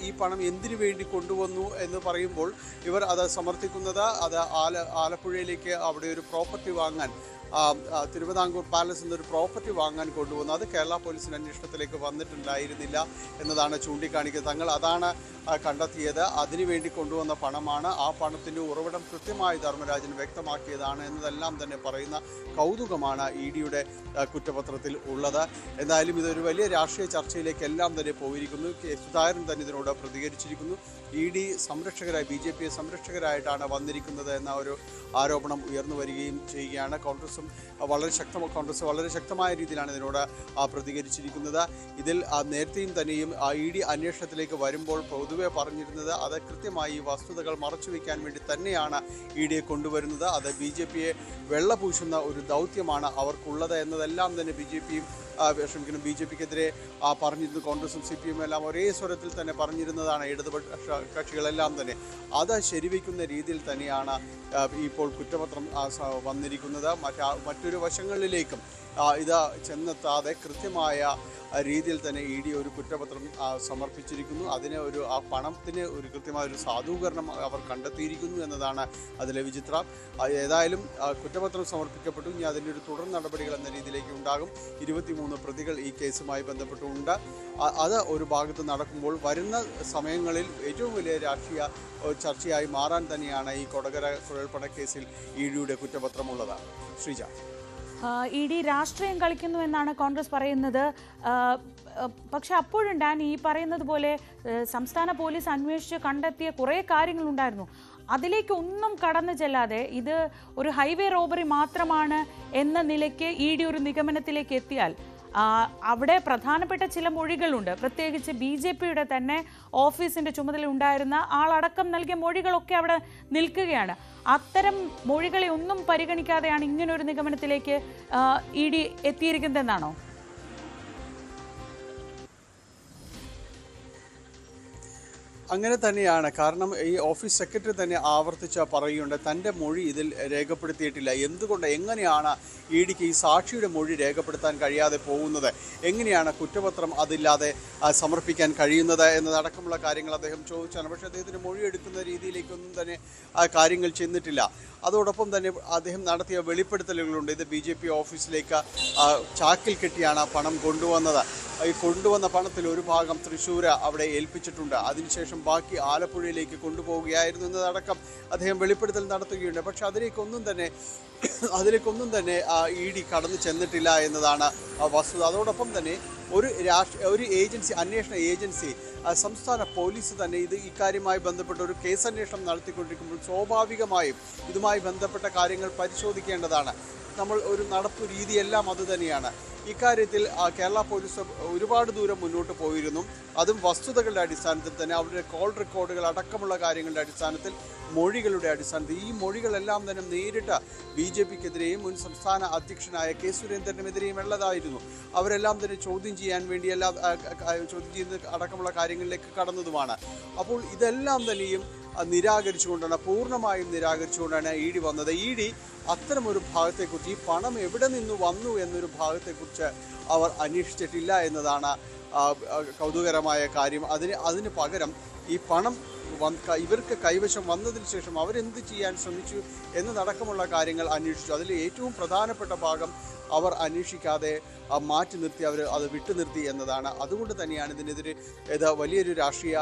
ഈ പണം എന്തിനു വേണ്ടി കൊണ്ടുവന്നു എന്ന് പറയുമ്പോൾ ഇവർ അത് സമർത്ഥിക്കുന്നത് അത് ആലപ്പുഴയിലേക്ക് അവിടെ ഒരു പ്രോപ്പർട്ടി വാങ്ങാൻ, തിരുവിതാംകൂർ പാലസ് എന്നൊരു പ്രോപ്പർട്ടി വാങ്ങാൻ കൊണ്ടുവന്നു. അത് കേരള പോലീസിൻ്റെ അന്വേഷണത്തിലേക്ക് വന്നിട്ടുണ്ടായിരുന്നില്ല എന്നതാണ് ചൂണ്ടിക്കാണിക്കുന്നത്. തങ്ങൾ അതാണ് കണ്ടെത്തിയത്, അതിനുവേണ്ടി കൊണ്ടുവന്ന പണമാണ്, ആ പണത്തിൻ്റെ ഉറവിടം കൃത്യമായി ധർമ്മരാജൻ വ്യക്തമാക്കിയതാണ് എന്നതെല്ലാം തന്നെ പറയുന്ന കൗതുകമാണ് ED-യുടെ കുറ്റപത്രത്തിൽ ഉള്ളത്. എന്തായാലും ഇതൊരു വലിയ രാഷ്ട്രീയ ചർച്ചയിലേക്ക് എല്ലാം തന്നെ പോയിരിക്കുന്നു. സുധാകരൻ തന്നെ ഇതിനോട് പ്രതികരിച്ചിരിക്കുന്നു. ED സംരക്ഷകരായി, BJP-യെ സംരക്ഷകരായിട്ടാണ് വന്നിരിക്കുന്നത് എന്ന ഒരു ആരോപണം ഉയർന്നു വരികയും ചെയ്യുകയാണ്. കോൺഗ്രസ് വളരെ ശക്തമായ രീതിയിലാണ് ഇതിനോട് പ്രതികരിച്ചിരിക്കുന്നത്. ഇതിൽ നേരത്തെയും തന്നെയും ED അന്വേഷണത്തിലേക്ക് വരുമ്പോൾ പൊതുവെ പറഞ്ഞിരുന്നത് അത് കൃത്യമായി വസ്തുതകൾ മറച്ചുവെക്കാൻ വേണ്ടി തന്നെയാണ് ED-യെ കൊണ്ടുവരുന്നത്. അത് BJP-യെ വെള്ളപൂശുന്ന ഒരു ദൗത്യമാണ് അവർക്കുള്ളത് എന്നതെല്ലാം തന്നെ BJP-ക്കെതിരെ പറഞ്ഞിരുന്നു. കോൺഗ്രസും CPM എല്ലാം ഒരേ സ്വരത്തിൽ തന്നെ പറഞ്ഞിരുന്നതാണ്, ഇടതുപക്ഷ കക്ഷികളെല്ലാം തന്നെ. അത് ശരിവയ്ക്കുന്ന രീതിയിൽ തന്നെയാണ് ഇപ്പോൾ കുറ്റപത്രം വന്നിരിക്കുന്നത്. മറ്റൊരു വശങ്ങളിലേക്കും ഇത് ചെന്നെത്താതെ കൃത്യമായ രീതിയിൽ തന്നെ ED ഒരു കുറ്റപത്രം സമർപ്പിച്ചിരിക്കുന്നു. ആ പണത്തിന് ഒരു കൃത്യമായ ഒരു സാധൂകരണം അവർ കണ്ടെത്തിയിരിക്കുന്നു എന്നതാണ് അതിലെ വിചിത്രം. ഏതായാലും കുറ്റപത്രം സമർപ്പിക്കപ്പെട്ടു. ഇനി അതിൻ്റെ ഒരു തുടർ നടപടികൾ എന്ന രീതിയിലേക്ക് ഉണ്ടാകും. 23 പ്രതികൾ ഈ കേസുമായി ബന്ധപ്പെട്ടുണ്ട്. അത് ഒരു ഭാഗത്ത് നടക്കുമ്പോൾ വരുന്ന സമയങ്ങളിൽ ഏറ്റവും വലിയ രാഷ്ട്രീയ ചർച്ചയായി മാറാൻ തന്നെയാണ് ഈ കൊടകര കുഴൽപ്പണ കേസിൽ ED-യുടെ കുറ്റപത്രമുള്ളത്. ശ്രീജ, ED രാഷ്ട്രീയം കളിക്കുന്നു എന്നാണ് കോൺഗ്രസ് പറയുന്നത്. പക്ഷെ അപ്പോഴും ഡാൻ ഈ പറയുന്നത് പോലെ സംസ്ഥാന പോലീസ് അന്വേഷിച്ച് കണ്ടെത്തിയ കുറേ കാര്യങ്ങളുണ്ടായിരുന്നു. അതിലേക്ക് ഒന്നും കടന്നു ചെല്ലാതെ ഇത് ഒരു ഹൈവേ റോബറി മാത്രമാണ് എന്ന നിലയ്ക്ക് ED ഒരു നിഗമനത്തിലേക്ക് എത്തിയാൽ അവിടെ പ്രധാനപ്പെട്ട ചില മൊഴികളുണ്ട്. പ്രത്യേകിച്ച് BJP-യുടെ തന്നെ ഓഫീസിൻ്റെ ചുമതല ഉണ്ടായിരുന്ന ആളടക്കം നൽകിയ മൊഴികളൊക്കെ അവിടെ നിൽക്കുകയാണ്. അത്തരം മൊഴികളെ ഒന്നും പരിഗണിക്കാതെയാണ് ഇങ്ങനൊരു നിഗമനത്തിലേക്ക് ED എത്തിയിരിക്കുന്നതെന്നാണോ? അങ്ങനെ തന്നെയാണ്. കാരണം ഈ ഓഫീസ് സെക്രട്ടറി തന്നെ ആവർത്തിച്ച് പറയുന്നുണ്ട് തൻ്റെ മൊഴി ഇതിൽ രേഖപ്പെടുത്തിയിട്ടില്ല. എന്തുകൊണ്ട്, എങ്ങനെയാണ് ഇ ഡിക്ക് ഈ സാക്ഷിയുടെ മൊഴി രേഖപ്പെടുത്താൻ കഴിയാതെ പോകുന്നത്, എങ്ങനെയാണ് കുറ്റപത്രം അതില്ലാതെ സമർപ്പിക്കാൻ കഴിയുന്നത് എന്നതടക്കമുള്ള കാര്യങ്ങൾ അദ്ദേഹം ചോദിച്ചാണ്. പക്ഷേ അദ്ദേഹത്തിന് മൊഴിയെടുക്കുന്ന രീതിയിലേക്കൊന്നും തന്നെ കാര്യങ്ങൾ ചെന്നിട്ടില്ല. അതോടൊപ്പം തന്നെ അദ്ദേഹം നടത്തിയ വെളിപ്പെടുത്തലുകളുണ്ട്. ഇത് BJP ഓഫീസിലേക്ക് ചാക്കിൽ കെട്ടിയാണ് പണം കൊണ്ടുവന്നത്. ഈ കൊണ്ടുവന്ന പണത്തിൽ ഒരു ഭാഗം തൃശ്ശൂർ അവിടെ ഏൽപ്പിച്ചിട്ടുണ്ട്, അതിനുശേഷം ബാക്കി ആലപ്പുഴയിലേക്ക് കൊണ്ടുപോവുകയായിരുന്നു എന്നതടക്കം അദ്ദേഹം വെളിപ്പെടുത്തൽ നടത്തുകയുണ്ട്. പക്ഷെ അതിലേക്കൊന്നും തന്നെ ED കടന്നു ചെന്നിട്ടില്ല എന്നതാണ് വസ്തുത. അതോടൊപ്പം തന്നെ ഒരു ഏജൻസി, അന്വേഷണ ഏജൻസി, സംസ്ഥാന പോലീസ് തന്നെ ഇക്കാര്യവുമായി ബന്ധപ്പെട്ട ഒരു കേസന്വേഷണം നടത്തിക്കൊണ്ടിരിക്കുമ്പോൾ സ്വാഭാവികമായും ഇതുമായി ബന്ധപ്പെട്ട കാര്യങ്ങൾ പരിശോധിക്കേണ്ടതാണ്. നമ്മൾ ഒരു നടപ്പു രീതിയെല്ലാം അതുതന്നെയാണ്. ഇക്കാര്യത്തിൽ കേരള പോലീസ് ഒരുപാട് ദൂരം മുന്നോട്ട് പോയിരുന്നു. അതും വസ്തുതകളുടെ അടിസ്ഥാനത്തിൽ തന്നെ, അവരുടെ കോൾ റെക്കോർഡുകൾ അടക്കമുള്ള കാര്യങ്ങളുടെ അടിസ്ഥാനത്തിൽ, മൊഴികളുടെ അടിസ്ഥാനത്തിൽ. ഈ മൊഴികളെല്ലാം തന്നെ നേരിട്ട് BJPക്കെതിരെയും മുൻ സംസ്ഥാന അധ്യക്ഷനായ K. സുരേന്ദ്രനുമെതിരെയും ഉള്ളതായിരുന്നു. അവരെല്ലാം തന്നെ ചോദ്യം ചെയ്യാൻ വേണ്ടി ചോദ്യം ചെയ്യുന്ന അടക്കമുള്ള കാര്യങ്ങളിലേക്ക് കടന്നതുമാണ്. അപ്പോൾ ഇതെല്ലാം തന്നെയും പൂർണ്ണമായും നിരാകരിച്ചുകൊണ്ടാണ് ED വന്നത്. ED അത്തരമൊരു ഭാഗത്തെക്കുറിച്ച്, ഈ പണം എവിടെ നിന്ന് വന്നു എന്നൊരു ഭാഗത്തെക്കുറിച്ച് അവർ അന്വേഷിച്ചിട്ടില്ല എന്നതാണ് കൗതുകരമായ കാര്യം. അതിന് പകരം ഈ പണം ഇവർക്ക് കൈവശം വന്നതിന് ശേഷം അവരെന്ത് ചെയ്യാൻ ശ്രമിച്ചു എന്നതടക്കമുള്ള കാര്യങ്ങൾ അന്വേഷിച്ചു. അതിൽ ഏറ്റവും പ്രധാനപ്പെട്ട ഭാഗം അവർ അന്വേഷിക്കാതെ മാറ്റി നിർത്തി, അവർ അത് വിട്ടുനിർത്തി എന്നതാണ്. അതുകൊണ്ട് തന്നെയാണ് ഇതിനെതിരെ ഇത് വലിയൊരു രാഷ്ട്രീയ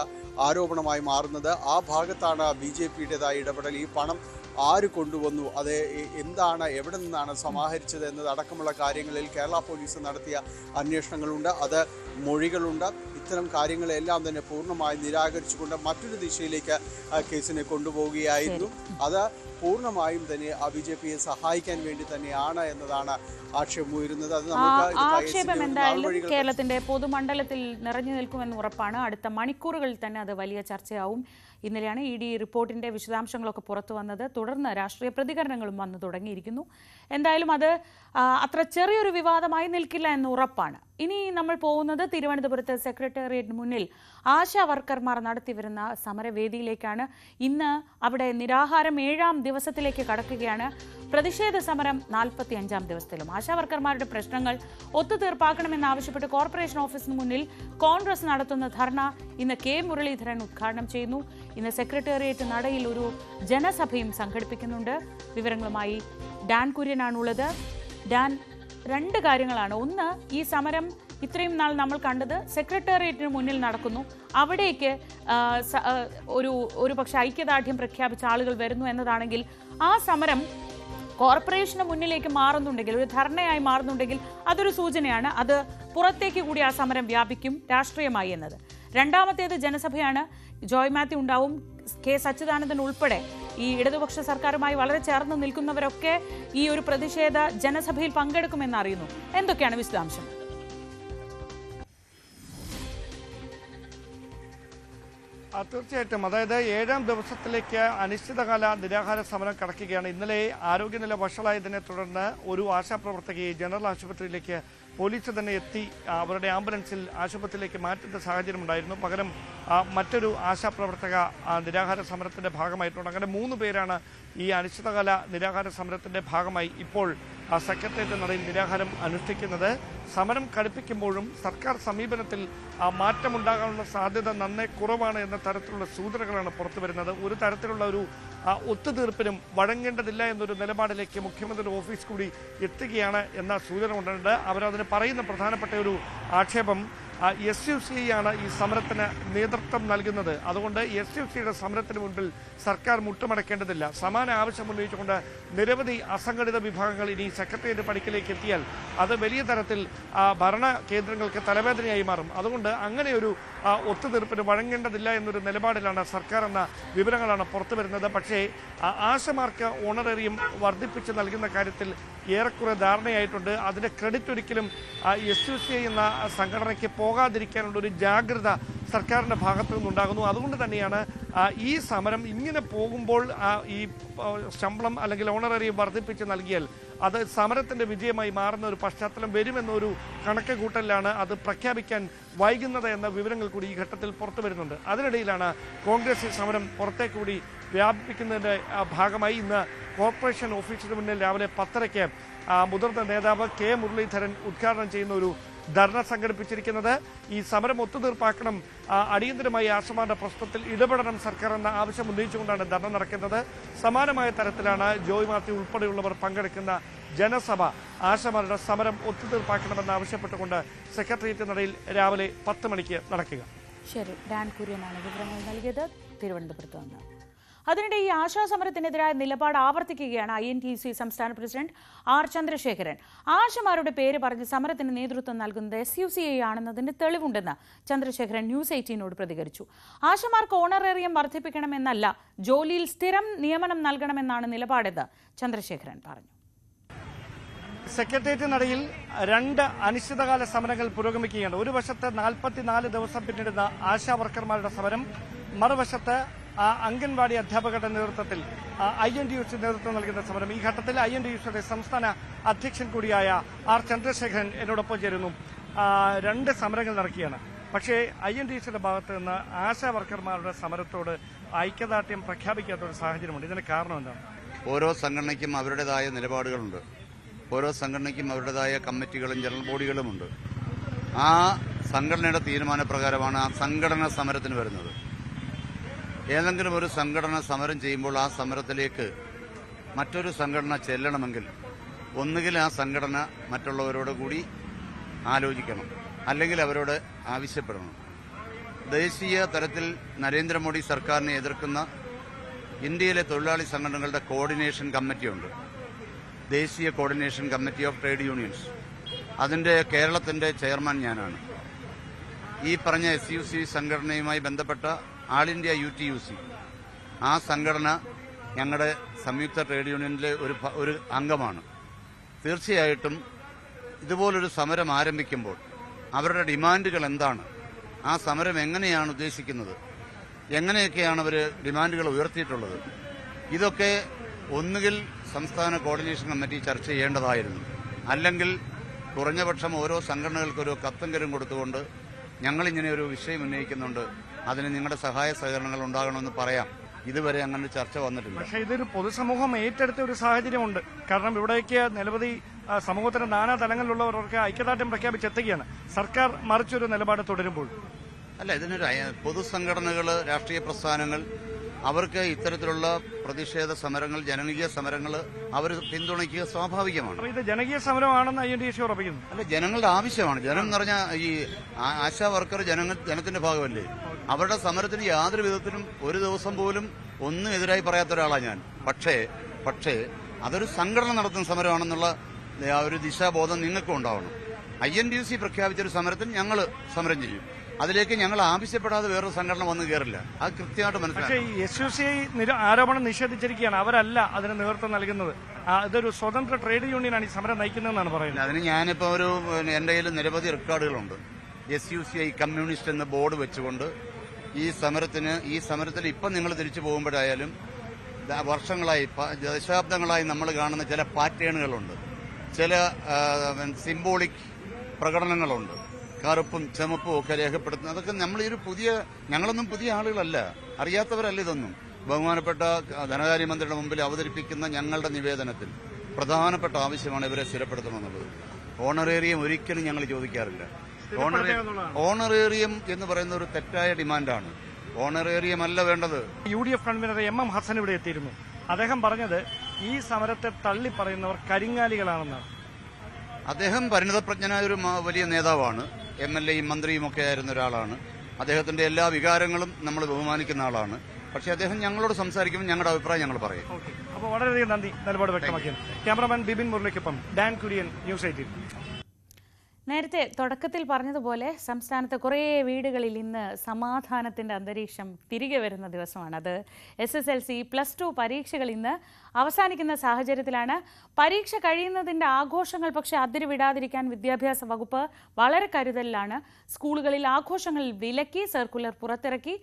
ആരോപണമായി മാറുന്നത്. ആ ഭാഗത്താണ് BJPയുടേതായ ഇടപെടൽ. ഈ പണം ആര് കൊണ്ടുവന്നു, അത് എന്താണ്, എവിടെ നിന്നാണ് സമാഹരിച്ചത് എന്നതടക്കമുള്ള കാര്യങ്ങളിൽ കേരള പോലീസ് നടത്തിയ അന്വേഷണങ്ങളുണ്ട്, അത് മൊഴികളുണ്ട്. ഇത്തരം കാര്യങ്ങളെല്ലാം തന്നെ പൂർണ്ണമായി നിരാകരിച്ചുകൊണ്ട് മറ്റൊരു ദിശയിലേക്ക് കേസിനെ കൊണ്ടുപോവുകയായിരുന്നു. അത് പൂർണ്ണമായും തന്നെ BJPയെ സഹായിക്കാൻ വേണ്ടി തന്നെയാണ് എന്നതാണ് ആക്ഷേപം ഉയരുന്നത്. അത് ആക്ഷേപം എന്തായാലും കേരളത്തിന്റെ പൊതുമണ്ഡലത്തിൽ നിറഞ്ഞു നിൽക്കുമെന്ന് ഉറപ്പാണ്. അടുത്ത മണിക്കൂറുകളിൽ തന്നെ അത് വലിയ ചർച്ചയാവും. ഇന്നലെയാണ് ED റിപ്പോർട്ടിന്റെ വിശദാംശങ്ങളൊക്കെ പുറത്തു വന്നത്. തുടർന്ന് രാഷ്ട്രീയ പ്രതികരണങ്ങളും വന്നു തുടങ്ങിയിരിക്കുന്നു. എന്തായാലും അത് അത്ര ചെറിയൊരു വിവാദമായി നിൽക്കില്ല എന്ന് ഉറപ്പാണ്. ഇനി നമ്മൾ പോകുന്നത് തിരുവനന്തപുരത്ത് സെക്രട്ടേറിയറ്റിന് മുന്നിൽ ആശാ വർക്കർമാർ നടത്തിവരുന്ന സമരവേദിയിലേക്കാണ്. ഇന്ന് അവിടെ നിരാഹാരം 7ാം ദിവസത്തിലേക്ക് കടക്കുകയാണ്. പ്രതിഷേധ സമരം 45ാം ദിവസത്തിലും. ആശാ വർക്കർമാരുടെ പ്രശ്നങ്ങൾ ഒത്തുതീർപ്പാക്കണമെന്നാവശ്യപ്പെട്ട് കോർപ്പറേഷൻ ഓഫീസിന് മുന്നിൽ കോൺഗ്രസ് നടത്തുന്ന ധർണ ഇന്ന് K. മുരളീധരൻ ഉദ്ഘാടനം ചെയ്യുന്നു. ഇന്ന് സെക്രട്ടേറിയറ്റ് നടയിൽ ഒരു ജനസഭയും സംഘടിപ്പിക്കുന്നുണ്ട്. വിവരങ്ങളുമായി ഡാൻ കുര്യനാണുള്ളത്. ഡാൻ, 2 കാര്യങ്ങളാണ്. ഒന്ന്, ഈ സമരം ഇത്രയും നാൾ നമ്മൾ കണ്ടത് സെക്രട്ടേറിയറ്റിന് മുന്നിൽ നടക്കുന്നു, അവിടേക്ക് ഒരു പക്ഷേ ഐക്യദാർഢ്യം പ്രഖ്യാപിച്ച ആളുകൾ വരുന്നു എന്നതാണെങ്കിൽ, ആ സമരം കോർപ്പറേഷന് മുന്നിലേക്ക് മാറുന്നുണ്ടെങ്കിൽ, ഒരു ധർണയായി മാറുന്നുണ്ടെങ്കിൽ അതൊരു സൂചനയാണ്. അത് പുറത്തേക്ക് കൂടി ആ സമരം വ്യാപിക്കും രാഷ്ട്രീയമായി എന്നത്. രണ്ടാമത്തേത് ജനസഭയാണ്. ജോയ് മാത്യു ഉണ്ടാവും, K. സച്ചിദാനന്ദൻ ഉൾപ്പെടെ ഈ ഇടതുപക്ഷ സർക്കാരുമായി വളരെ ചേർന്ന് നിൽക്കുന്നവരൊക്കെ ഈ ഒരു പ്രതിഷേധ ജനസഭയിൽ പങ്കെടുക്കുമെന്ന് അറിയുന്നു. എന്തൊക്കെയാണ് വിശദാംശം? തീർച്ചയായിട്ടും, അതായത് 7ാം ദിവസത്തിലേക്ക് അനിശ്ചിതകാല നിരാഹാര സമരം കടക്കുകയാണ്. ഇന്നലെ ആരോഗ്യനില വഷളായതിനെ തുടർന്ന് ഒരു ആശാപ്രവർത്തകയെ ജനറൽ ആശുപത്രിയിലേക്ക് പോലീസ് തന്നെ എത്തി അവരുടെ ആംബുലൻസിൽ ആശുപത്രിയിലേക്ക് മാറ്റുന്ന സാഹചര്യമുണ്ടായിരുന്നു. പകരം മറ്റൊരു ആശാപ്രവർത്തക നിരാഹാര സമരത്തിൻ്റെ ഭാഗമായിട്ടുണ്ട്. അങ്ങനെ 3 പേരാണ് ഈ അനിശ്ചിതകാല നിരാഹാര സമരത്തിൻ്റെ ഭാഗമായി ഇപ്പോൾ സെക്രട്ടേറിയറ്റ് നടയിൽ നിരാഹാരം അനുഷ്ഠിക്കുന്നത്. സമരം കടുപ്പിക്കുമ്പോഴും സർക്കാർ സമീപനത്തിൽ മാറ്റമുണ്ടാകാനുള്ള സാധ്യത നന്നേ കുറവാണ് എന്ന തരത്തിലുള്ള സൂചനകളാണ് പുറത്തു വരുന്നത്. ഒരു തരത്തിലുള്ള ഒരു ഒത്തുതീർപ്പിനും വഴങ്ങേണ്ടതില്ല എന്നൊരു നിലപാടിലേക്ക് മുഖ്യമന്ത്രിയുടെ ഓഫീസ് കൂടി എത്തുകയാണ് എന്ന സൂചന കൊണ്ടുണ്ട്. അവരതിന് പറയുന്ന പ്രധാനപ്പെട്ട ഒരു ആക്ഷേപം SUC ആണ് ഈ സമരത്തിന് നേതൃത്വം നൽകുന്നത്. അതുകൊണ്ട് SUCയുടെ സമരത്തിന് മുൻപിൽ സർക്കാർ മുട്ടുമടക്കേണ്ടതില്ല. സമാന ആവശ്യം ഉന്നയിച്ചുകൊണ്ട് നിരവധി അസംഘടിത വിഭാഗങ്ങൾ ഇനി സെക്രട്ടേറിയറ്റ് പടിക്കലേക്ക് എത്തിയാൽ അത് വലിയ തരത്തിൽ ഭരണ കേന്ദ്രങ്ങൾക്ക് തലവേദനയായി മാറും. അതുകൊണ്ട് അങ്ങനെയൊരു ഒത്തുതീർപ്പിന് വഴങ്ങേണ്ടതില്ല എന്നൊരു നിലപാടിലാണ് സർക്കാർ എന്ന വിവരങ്ങളാണ് പുറത്തു വരുന്നത്. പക്ഷേ ആശമാർക്ക് ഓണറേറിയം വർദ്ധിപ്പിച്ച് നൽകുന്ന കാര്യത്തിൽ ഏറെക്കുറെ ധാരണയായിട്ടുണ്ട്. അതിൻ്റെ ക്രെഡിറ്റ് ഒരിക്കലും SUC എന്ന സംഘടനയ്ക്ക് പോകാതിരിക്കാനുള്ള ഒരു ജാഗ്രത സർക്കാരിൻ്റെ ഭാഗത്തു നിന്നുണ്ടാകുന്നു. അതുകൊണ്ട് തന്നെയാണ് ഈ സമരം ഇങ്ങനെ പോകുമ്പോൾ ഈ ശമ്പളം അല്ലെങ്കിൽ ഓണറേറിയം വർദ്ധിപ്പിച്ച് നൽകിയാൽ അത് സമരത്തിന്റെ വിജയമായി മാറുന്ന ഒരു പശ്ചാത്തലം വരുമെന്നൊരു കണക്ക് കൂട്ടലിലാണ് അത് പ്രഖ്യാപിക്കാൻ വൈകുന്നത് എന്ന വിവരങ്ങൾ കൂടി ഈ ഘട്ടത്തിൽ പുറത്തു വരുന്നുണ്ട്. അതിനിടയിലാണ് കോൺഗ്രസ് ഈ സമരം പുറത്തേക്ക് കൂടി വ്യാപിപ്പിക്കുന്നതിന്റെ ഭാഗമായി ഇന്ന് കോർപ്പറേഷൻ ഓഫീസിന് മുന്നിൽ രാവിലെ 10:30 മുതിർന്ന നേതാവ് കെ മുരളീധരൻ ഉദ്ഘാടനം ചെയ്യുന്ന ഒരു ധർണ സംഘടിപ്പിച്ചിരിക്കുന്നത്. ഈ സമരം ഒത്തുതീർപ്പാക്കണം, അടിയന്തരമായി ആശമാരുടെ പ്രശ്നത്തിൽ ഇടപെടണം സർക്കാർ എന്ന ആവശ്യം ഉന്നയിച്ചുകൊണ്ടാണ് ധർണ നടക്കുന്നത്. സമാനമായ തരത്തിലാണ് ജോയ് മാത്യു ഉൾപ്പെടെയുള്ളവർ പങ്കെടുക്കുന്ന ജനസഭ ആശമാരുടെ സമരം ഒത്തുതീർപ്പാക്കണമെന്ന് ആവശ്യപ്പെട്ടുകൊണ്ട് സെക്രട്ടേറിയറ്റ് നടയിൽ രാവിലെ 10 മണിക്ക് നടക്കുക. ശരി, ഡാൻ കുര്യനാണ് വിവരങ്ങൾ നൽകിയത് തിരുവനന്തപുരത്ത് നിന്ന്. അതിനിടെ ഈ ആശാസമരത്തിനെതിരായ നിലപാട് ആവർത്തിക്കുകയാണ് INTUC സംസ്ഥാന പ്രസിഡന്റ് R ചന്ദ്രശേഖരൻ. ആശമാരുടെ പേര് പറഞ്ഞ് സമരത്തിന് നേതൃത്വം നൽകുന്നത് SUCI ആണെന്നതിന് തെളിവുണ്ടെന്ന് ചന്ദ്രശേഖരൻ ന്യൂസ് 18നോട് പ്രതികരിച്ചു. ആശമാർക്ക് ഓണറേറിയം വർദ്ധിപ്പിക്കണമെന്നല്ല, ജോലിയിൽ സ്ഥിരം നിയമനം നൽകണമെന്നാണ് നിലപാടെന്ന് ചന്ദ്രശേഖരൻ പറഞ്ഞു. സെക്രട്ടേറിയറ്റ് നടയിൽ 2 അനിശ്ചിതകാല സമരങ്ങൾ പുരോഗമിക്കുകയാണ്. ഒരു വശത്ത് 44 ദിവസം പിന്നിടുന്ന ആശാ വർക്കർമാരുടെ സമരം, മറുവശത്ത് അംഗൻവാടി അധ്യാപകരുടെ നേതൃത്വത്തിൽ INTUC നേതൃത്വം നൽകുന്ന സമരം. ഈ ഘട്ടത്തിൽ INTUCയുടെ സംസ്ഥാന അധ്യക്ഷൻ കൂടിയായ R ചന്ദ്രശേഖരൻ എന്നോടൊപ്പം ചേരുന്നു. 2 സമരങ്ങൾ നടക്കുകയാണ്. പക്ഷേ INTUCയുടെ ഭാഗത്ത് നിന്ന് ആശാ വർക്കർമാരുടെ സമരത്തോട് ഐക്യദാർഢ്യം പ്രഖ്യാപിക്കാത്ത ഒരു സാഹചര്യമുണ്ട്. ഇതിന് കാരണം എന്താണ്? ഓരോ സംഘടനയ്ക്കും അവരുടേതായ നിലപാടുകളുണ്ട്. ഓരോ സംഘടനയ്ക്കും അവരുടേതായ കമ്മിറ്റികളും ജനറൽ ബോഡികളുമുണ്ട്. ആ സംഘടനയുടെ തീരുമാനപ്രകാരമാണ് ആ സംഘടന സമരത്തിന് വരുന്നത്. ഏതെങ്കിലും ഒരു സംഘടന സമരം ചെയ്യുമ്പോൾ ആ സമരത്തിലേക്ക് മറ്റൊരു സംഘടന ചെല്ലണമെങ്കിൽ ഒന്നുകിൽ ആ സംഘടന മറ്റുള്ളവരോട് കൂടി ആലോചിക്കണം, അല്ലെങ്കിൽ അവരോട് ആവശ്യപ്പെടണം. ദേശീയ തലത്തിൽ നരേന്ദ്രമോദി സർക്കാരിനെ എതിർക്കുന്ന ഇന്ത്യയിലെ തൊഴിലാളി സംഘടനകളുടെ കോർഡിനേഷൻ കമ്മിറ്റിയുണ്ട്, ദേശീയ coordination committee of trade unions. അതിന്റെ കേരളത്തിന്റെ ചെയർമാൻ ഞാനാണ്. ഈ പറഞ്ഞ SUC സംഘടനയുമായി ബന്ധപ്പെട്ട ആൾ ഇന്ത്യ UTUC, ആ സംഘടന ഞങ്ങളുടെ സംയുക്ത ട്രേഡ് യൂണിയനിലെ ഒരു അംഗമാണ്. തീർച്ചയായിട്ടും ഇതുപോലൊരു സമരം ആരംഭിക്കുമ്പോൾ അവരുടെ ഡിമാൻഡുകൾ എന്താണ്, ആ സമരം എങ്ങനെയാണ് ഉദ്ദേശിക്കുന്നത്, എങ്ങനെയൊക്കെയാണ് അവർ ഡിമാൻഡുകൾ ഉയർത്തിയിട്ടുള്ളത്, ഇതൊക്കെ ഒന്നുകിൽ സംസ്ഥാന കോർഡിനേഷൻ കമ്മിറ്റി ചർച്ച ചെയ്യേണ്ടതായിരുന്നു. അല്ലെങ്കിൽ കുറഞ്ഞപക്ഷം ഓരോ സംഘടനകൾക്കൊരു കത്തെങ്കിലും കൊടുത്തുകൊണ്ട് ഞങ്ങളിങ്ങനെ ഒരു വിഷയം ഉന്നയിക്കുന്നുണ്ട്, അതിന് നിങ്ങളുടെ സഹായ സഹകരണങ്ങൾ ഉണ്ടാകണമെന്ന് പറയാം. ഇതുവരെ അങ്ങനെ ചർച്ച വന്നിട്ടില്ല. പക്ഷേ ഇതൊരു പൊതുസമൂഹം ഏറ്റെടുത്ത ഒരു സാഹചര്യമുണ്ട്. കാരണം ഇവിടേക്ക് നിരവധി സമൂഹത്തിന്റെ നാനാ തലങ്ങളിലുള്ളവർക്ക് ഐക്യദാർഢ്യം പ്രഖ്യാപിച്ചെത്തുകയാണ്. സർക്കാർ മറിച്ചൊരു നിലപാട് തുടരുമ്പോൾ അല്ല, ഇതിനൊരു പൊതുസംഘടനകൾ, രാഷ്ട്രീയ പ്രസ്ഥാനങ്ങൾ, അവർക്ക് ഇത്തരത്തിലുള്ള പ്രതിഷേധ സമരങ്ങൾ, ജനകീയ സമരങ്ങൾ അവർ പിന്തുണയ്ക്കുക സ്വാഭാവികമാണ്. ഇത് ജനകീയ സമരമാണെന്ന് INTUC ഉറപ്പിക്കുന്നു. അല്ല, ജനങ്ങളുടെ ആവശ്യമാണ്. ജനം എന്ന് പറഞ്ഞാൽ ഈ ആശാ വർക്കർ ജനത്തിന്റെ ഭാഗമല്ലേ. അവരുടെ സമരത്തിന് യാതൊരു വിധത്തിലും ഒരു ദിവസം പോലും ഒന്നും എതിരായി പറയാത്ത ഒരാളാണ് ഞാൻ. പക്ഷേ അതൊരു സംഘടന നടത്തുന്ന സമരമാണെന്നുള്ള ഒരു ദിശാബോധം നിങ്ങൾക്കും ഉണ്ടാവണം. INTUC പ്രഖ്യാപിച്ചൊരു സമരത്തിൽ ഞങ്ങൾ സമരം ചെയ്യും. അതിലേക്ക് ഞങ്ങൾ ആവശ്യപ്പെടാതെ വേറൊരു സംഘടന വന്നു കയറില്ല. അത് കൃത്യമായിട്ട് മനസ്സിലാക്കും. പക്ഷേ SUCI ആരോപണം നിഷേധിച്ചിരിക്കുകയാണ്. അവരല്ല അതിന് നേതൃത്വം നൽകുന്നത്. ഇതൊരു സ്വതന്ത്ര ട്രേഡ് യൂണിയനാണ് ഈ സമരം നയിക്കുന്നതെന്നാണ് പറയുന്നത്. അതിന് ഞാനിപ്പോൾ എന്റെ കയ്യിൽ നിരവധി റെക്കോർഡുകളുണ്ട്. SUCI കമ്മ്യൂണിസ്റ്റ് എന്ന ബോർഡ് വെച്ചുകൊണ്ട് ഈ സമരത്തിൽ ഇപ്പം നിങ്ങൾ തിരിച്ചു പോകുമ്പോഴായാലും വർഷങ്ങളായി, ദശാബ്ദങ്ങളായി നമ്മൾ കാണുന്ന ചില പാറ്റേണുകളുണ്ട്, ചില സിംബോളിക് പ്രകടനങ്ങളുണ്ട്, കറുപ്പും ചുമപ്പും ഒക്കെ രേഖപ്പെടുത്തുന്നത്. അതൊക്കെ ഞങ്ങളൊന്നും പുതിയ ആളുകളല്ല, അറിയാത്തവരല്ല ഇതൊന്നും. ബഹുമാനപ്പെട്ട ധനകാര്യമന്ത്രിയുടെ മുമ്പിൽ അവതരിപ്പിക്കുന്ന ഞങ്ങളുടെ നിവേദനത്തിൽ പ്രധാനപ്പെട്ട ആവശ്യമാണ് ഇവരെ സ്ഥിരപ്പെടുത്തണമെന്നുള്ളത്. ഓണറേറിയം ഒരിക്കലും ഞങ്ങൾ ചോദിക്കാറില്ല. ഓണറേറിയം എന്ന് പറയുന്ന ഒരു തെറ്റായ ഡിമാൻഡാണ്. ഓണറേറിയം അല്ല വേണ്ടത്. UDF കൺവീനർ MM ഹസൻ ഇവിടെ എത്തിയിരുന്നു. അദ്ദേഹം പറഞ്ഞത് ഈ സമരത്തെ തള്ളി പറയുന്നവർ കരിങ്ങാലികളാണെന്നാണ്. അദ്ദേഹം പരിണതപ്രജ്ഞനായ ഒരു വലിയ നേതാവാണ്. MLAയും മന്ത്രിയും ഒക്കെ ആയിരുന്ന ഒരാളാണ്. അദ്ദേഹത്തിന്റെ എല്ലാ വികാരങ്ങളും നമ്മൾ ബഹുമാനിക്കുന്ന ആളാണ്. പക്ഷേ അദ്ദേഹം ഞങ്ങളോട് സംസാരിക്കുമ്പോൾ ഞങ്ങളുടെ അഭിപ്രായം ഞങ്ങൾ പറയും. അപ്പോൾ വളരെയധികം നന്ദി നിലപാട് വ്യക്തമാക്കിയത്. ക്യാമറമാൻ ബിബിൻ മുരളിക്കൊപ്പം ഡാൻ കുര്യൻ, ന്യൂസ് 18. നേരത്തെ തുടക്കത്തിൽ പറഞ്ഞതുപോലെ സംസ്ഥാനത്ത് കുറേ വീടുകളിൽ ഇന്ന് സമാധാനത്തിൻ്റെ അന്തരീക്ഷം തിരികെ വരുന്ന ദിവസമാണ്. അത് SSLC +2 പരീക്ഷകൾ ഇന്ന് അവസാനിക്കുന്ന സാഹചര്യത്തിലാണ്. പരീക്ഷ കഴിയുന്നതിൻ്റെ ആഘോഷങ്ങൾ പക്ഷേ അതിരുവിടാതിരിക്കാൻ വിദ്യാഭ്യാസ വകുപ്പ് വളരെ കരുതലിലാണ്. സ്കൂളുകളിൽ ആഘോഷങ്ങൾ വിലക്കി സർക്കുലർ പുറത്തിറക്കി.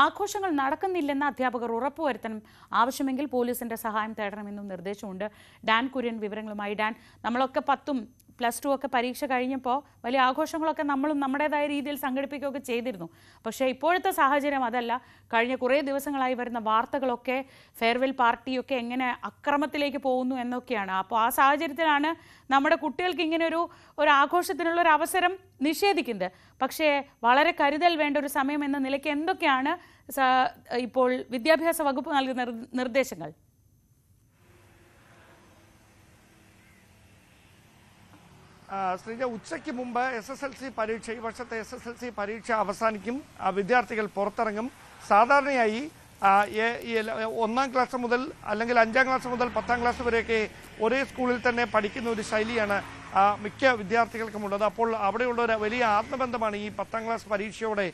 ആഘോഷങ്ങൾ നടക്കുന്നില്ലെന്ന് അധ്യാപകർ ഉറപ്പുവരുത്തണം. ആവശ്യമെങ്കിൽ പോലീസിൻ്റെ സഹായം തേടണമെന്നും നിർദ്ദേശമുണ്ട്. ഡാൻ കുര്യൻ വിവരങ്ങളുമായി. ഡാൻ, നമ്മളൊക്കെ 10ഉം +2 ഒക്കെ പരീക്ഷ കഴിഞ്ഞപ്പോൾ വലിയ ആഘോഷങ്ങളൊക്കെ നമ്മളും നമ്മുടേതായ രീതിയിൽ സംഘടിപ്പിക്കുകയൊക്കെ ചെയ്തിരുന്നു. പക്ഷേ ഇപ്പോഴത്തെ സാഹചര്യം അതല്ല. കഴിഞ്ഞ കുറേ ദിവസങ്ങളായി വരുന്ന വാർത്തകളൊക്കെ ഫെയർവെൽ പാർട്ടിയൊക്കെ എങ്ങനെ അക്രമത്തിലേക്ക് പോകുന്നു എന്നൊക്കെയാണ്. അപ്പോൾ ആ സാഹചര്യത്തിലാണ് നമ്മുടെ കുട്ടികൾക്ക് ഇങ്ങനെ ഒരു ആഘോഷത്തിനുള്ള ഒരു അവസരം നിഷേധിക്കുന്നത്. പക്ഷേ വളരെ കരുതൽ വേണ്ട ഒരു സമയം എന്ന നിലയ്ക്ക് എന്തൊക്കെയാണ് ഇപ്പോൾ വിദ്യാഭ്യാസ വകുപ്പ് നൽകുന്ന നിർദ്ദേശങ്ങൾ? ശ്രീജ, ഉച്ചയ്ക്ക് മുമ്പ് SSLC പരീക്ഷ, ഈ വർഷത്തെ SSLC പരീക്ഷ അവസാനിക്കും. വിദ്യാർത്ഥികൾ പുറത്തിറങ്ങും. സാധാരണയായി 1ാം ക്ലാസ് മുതൽ അല്ലെങ്കിൽ 5ാം ക്ലാസ് മുതൽ 10ാം ക്ലാസ് വരെയൊക്കെ ഒരേ സ്കൂളിൽ തന്നെ പഠിക്കുന്ന ഒരു ശൈലിയാണ് മിക്ക വിദ്യാർത്ഥികൾക്കുമുള്ളത്. അപ്പോൾ അവിടെയുള്ള ഒരു വലിയ ആത്മബന്ധമാണ് ഈ 10ാം ക്ലാസ് പരീക്ഷയോടെ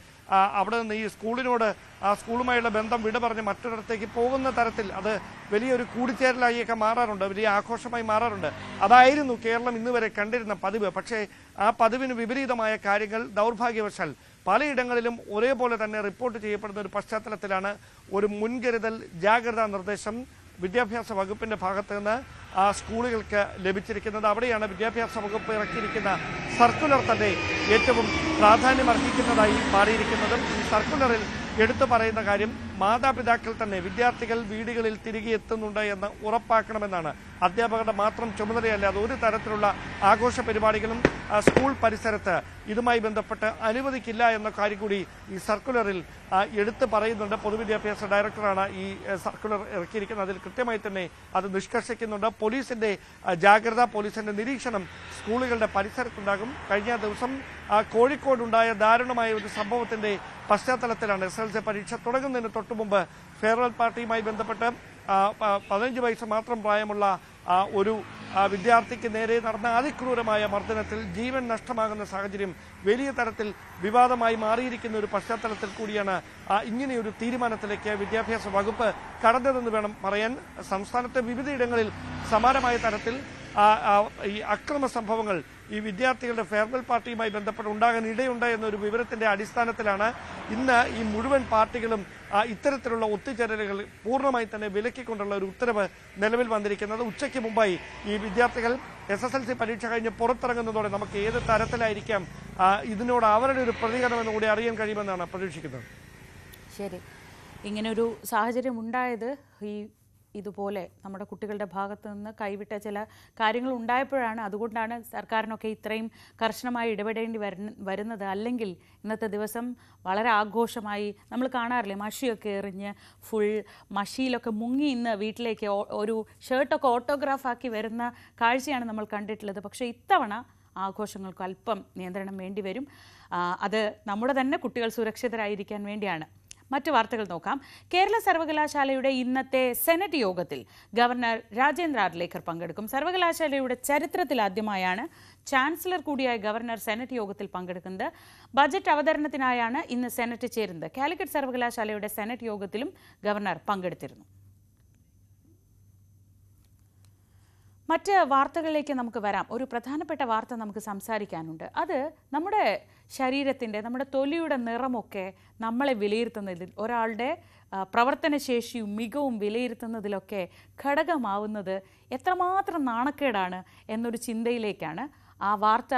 അവിടെ നിന്ന് ഈ സ്കൂളിനോട്, ആ സ്കൂളുമായുള്ള ബന്ധം വിട പറഞ്ഞ് മറ്റൊരിടത്തേക്ക് പോകുന്ന തരത്തിൽ അത് വലിയൊരു കൂടിച്ചേരലായിയൊക്കെ മാറാറുണ്ട്, വലിയ ആഘോഷമായി മാറാറുണ്ട്. അതായിരുന്നു കേരളം ഇന്ന് വരെ കണ്ടിരുന്ന പതിവ്. പക്ഷേ ആ പതിവിന് വിപരീതമായ കാര്യങ്ങൾ ദൗർഭാഗ്യവശാൽ പലയിടങ്ങളിലും ഒരേപോലെ തന്നെ റിപ്പോർട്ട് ചെയ്യപ്പെടുന്ന ഒരു പശ്ചാത്തലത്തിലാണ് ഒരു മുൻകരുതൽ ജാഗ്രതാ നിർദ്ദേശം വിദ്യാഭ്യാസ വകുപ്പിന്റെ ഭാഗത്ത് നിന്ന് സ്കൂളുകൾക്ക് ലഭിച്ചിരിക്കുന്നത്. അവിടെയാണ് വിദ്യാഭ്യാസ വകുപ്പ് ഇറക്കിയിരിക്കുന്ന സർക്കുലർ തന്നെ ഏറ്റവും പ്രാധാന്യമർഹിക്കുന്നതായി മാറിയിരിക്കുന്നതും. ഈ സർക്കുലറിൽ എടുത്തു പറയുന്ന കാര്യം മാതാപിതാക്കൾ തന്നെ വിദ്യാർത്ഥികൾ വീടുകളിൽ തിരികെ എത്തുന്നുണ്ട് എന്ന് ഉറപ്പാക്കണമെന്നാണ്. അധ്യാപകരുടെ മാത്രം ചുമതലയല്ല അത്. ഒരു തരത്തിലുള്ള ആഘോഷ പരിപാടികളും സ്കൂൾ പരിസരത്ത് ഇതുമായി ബന്ധപ്പെട്ട് അനുവദിക്കില്ല എന്ന കാര്യം കൂടി ഈ സർക്കുലറിൽ എടുത്തു പറയുന്നുണ്ട്. പൊതുവിദ്യാഭ്യാസ ഡയറക്ടറാണ് ഈ സർക്കുലർ ഇറക്കിയിരിക്കുന്നത്. അതിൽ കൃത്യമായി തന്നെ അത് നിഷ്കർഷിക്കുന്നുണ്ട്. പോലീസിന്റെ ജാഗ്രത, പോലീസിന്റെ നിരീക്ഷണം സ്കൂളുകളുടെ പരിസരത്തുണ്ടാകും. കഴിഞ്ഞ ദിവസം കോഴിക്കോടുണ്ടായ ദാരുണമായ ഒരു സംഭവത്തിന്റെ പശ്ചാത്തലത്തിലാണ് SSLC പരീക്ഷ തുടങ്ങുന്നതിന് തൊട്ടു മുമ്പ് ഫെയർവെൽ പാർട്ടിയുമായി ബന്ധപ്പെട്ട് 15 വയസ്സ് മാത്രം പ്രായമുള്ള ഒരു വിദ്യാർത്ഥിക്ക് നേരെ നടന്ന അതിക്രൂരമായ മർദ്ദനത്തിൽ ജീവൻ നഷ്ടമാകുന്ന സാഹചര്യം വലിയ തരത്തിൽ വിവാദമായി മാറിയിരിക്കുന്ന ഒരു പശ്ചാത്തലത്തിൽ കൂടിയാണ് ഇങ്ങനെയൊരു തീരുമാനത്തിലേക്ക് വിദ്യാഭ്യാസ വകുപ്പ് കടന്നതെന്ന് വേണം പറയാൻ. സംസ്ഥാനത്തെ വിവിധയിടങ്ങളിൽ സമാനമായ തരത്തിൽ ഈ അക്രമ സംഭവങ്ങൾ ഈ വിദ്യാർത്ഥികളുടെ ഫെയർവെൽ പാർട്ടിയുമായി ബന്ധപ്പെട്ട് ഉണ്ടാകാൻ ഇടയുണ്ട് എന്നൊരു വിവരത്തിന്റെ അടിസ്ഥാനത്തിലാണ് ഇന്ന് ഈ മുഴുവൻ പാർട്ടികളും ഇത്തരത്തിലുള്ള ഒത്തുചേരലുകൾ പൂർണ്ണമായി തന്നെ വിലക്കിക്കൊണ്ടുള്ള ഒരു ഉത്തരവ് നിലവിൽ വന്നിരിക്കുന്നത്. ഉച്ചയ്ക്ക് മുമ്പായി ഈ വിദ്യാർത്ഥികൾ SSLC പരീക്ഷ കഴിഞ്ഞ് പുറത്തിറങ്ങുന്നതോടെ നമുക്ക് ഏത് തരത്തിലായിരിക്കാം ഇതിനോട് അവരുടെ ഒരു പ്രതികരണം എന്നുകൂടി അറിയാൻ കഴിയുമെന്നാണ് പ്രതീക്ഷിക്കുന്നത്. ശരി, ഇങ്ങനൊരു സാഹചര്യം ഉണ്ടായത് ഇതുപോലെ നമ്മുടെ കുട്ടികളുടെ ഭാഗത്തു നിന്ന് കൈവിട്ട ചില കാര്യങ്ങൾ ഉണ്ടായപ്പോഴാണ്. അതുകൊണ്ടാണ് സർക്കാരിനൊക്കെ ഇത്രയും കർശനമായി ഇടപെടേണ്ടി വരുന്നത്. അല്ലെങ്കിൽ ഇന്നത്തെ ദിവസം വളരെ ആഘോഷമായി നമ്മൾ കാണാറില്ലേ, മഷിയൊക്കെ എറിഞ്ഞ് ഫുൾ മഷിയിലൊക്കെ മുങ്ങി ഇന്ന് വീട്ടിലേക്ക് ഒരു ഷർട്ടൊക്കെ ഓട്ടോഗ്രാഫാക്കി വരുന്ന കാഴ്ചയാണ് നമ്മൾ കണ്ടിട്ടുള്ളത്. പക്ഷേ ഇത്തവണ ആഘോഷങ്ങൾക്ക് അല്പം നിയന്ത്രണം വേണ്ടി വരും. അത് നമ്മുടെ തന്നെ കുട്ടികൾ സുരക്ഷിതരായിരിക്കാൻ വേണ്ടിയാണ്. മറ്റു വാർത്തകൾ നോക്കാം. കേരള സർവകലാശാലയുടെ ഇന്നത്തെ സെനറ്റ് യോഗത്തിൽ ഗവർണർ രാജേന്ദ്ര ആർലേക്കർ പങ്കെടുക്കും. സർവകലാശാലയുടെ ചരിത്രത്തിലാദ്യമായാണ് ചാൻസലർ കൂടിയായ ഗവർണർ സെനറ്റ് യോഗത്തിൽ പങ്കെടുക്കുന്നത്. ബജറ്റ് അവതരണത്തിനായാണ് ഇന്ന് സെനറ്റ് ചേരുന്നത്. കാലിക്കറ്റ് സർവകലാശാലയുടെ സെനറ്റ് യോഗത്തിലും ഗവർണർ പങ്കെടുത്തിരുന്നു. മറ്റ് വാർത്തകളിലേക്ക് നമുക്ക് വരാം. ഒരു പ്രധാനപ്പെട്ട വാർത്ത നമുക്ക് സംസാരിക്കാനുണ്ട്. അത് നമ്മുടെ ശരീരത്തിൻ്റെ, നമ്മുടെ തൊലിയുടെ നിറമൊക്കെ നമ്മളെ വിലയിരുത്തുന്നതിൽ, ഒരാളുടെ പ്രവർത്തനശേഷിയും മികവും വിലയിരുത്തുന്നതിലൊക്കെ ഘടകമാവുന്നത് എത്രമാത്രം നാണക്കേടാണ് എന്നൊരു ചിന്തയിലേക്കാണ് ആ വാർത്ത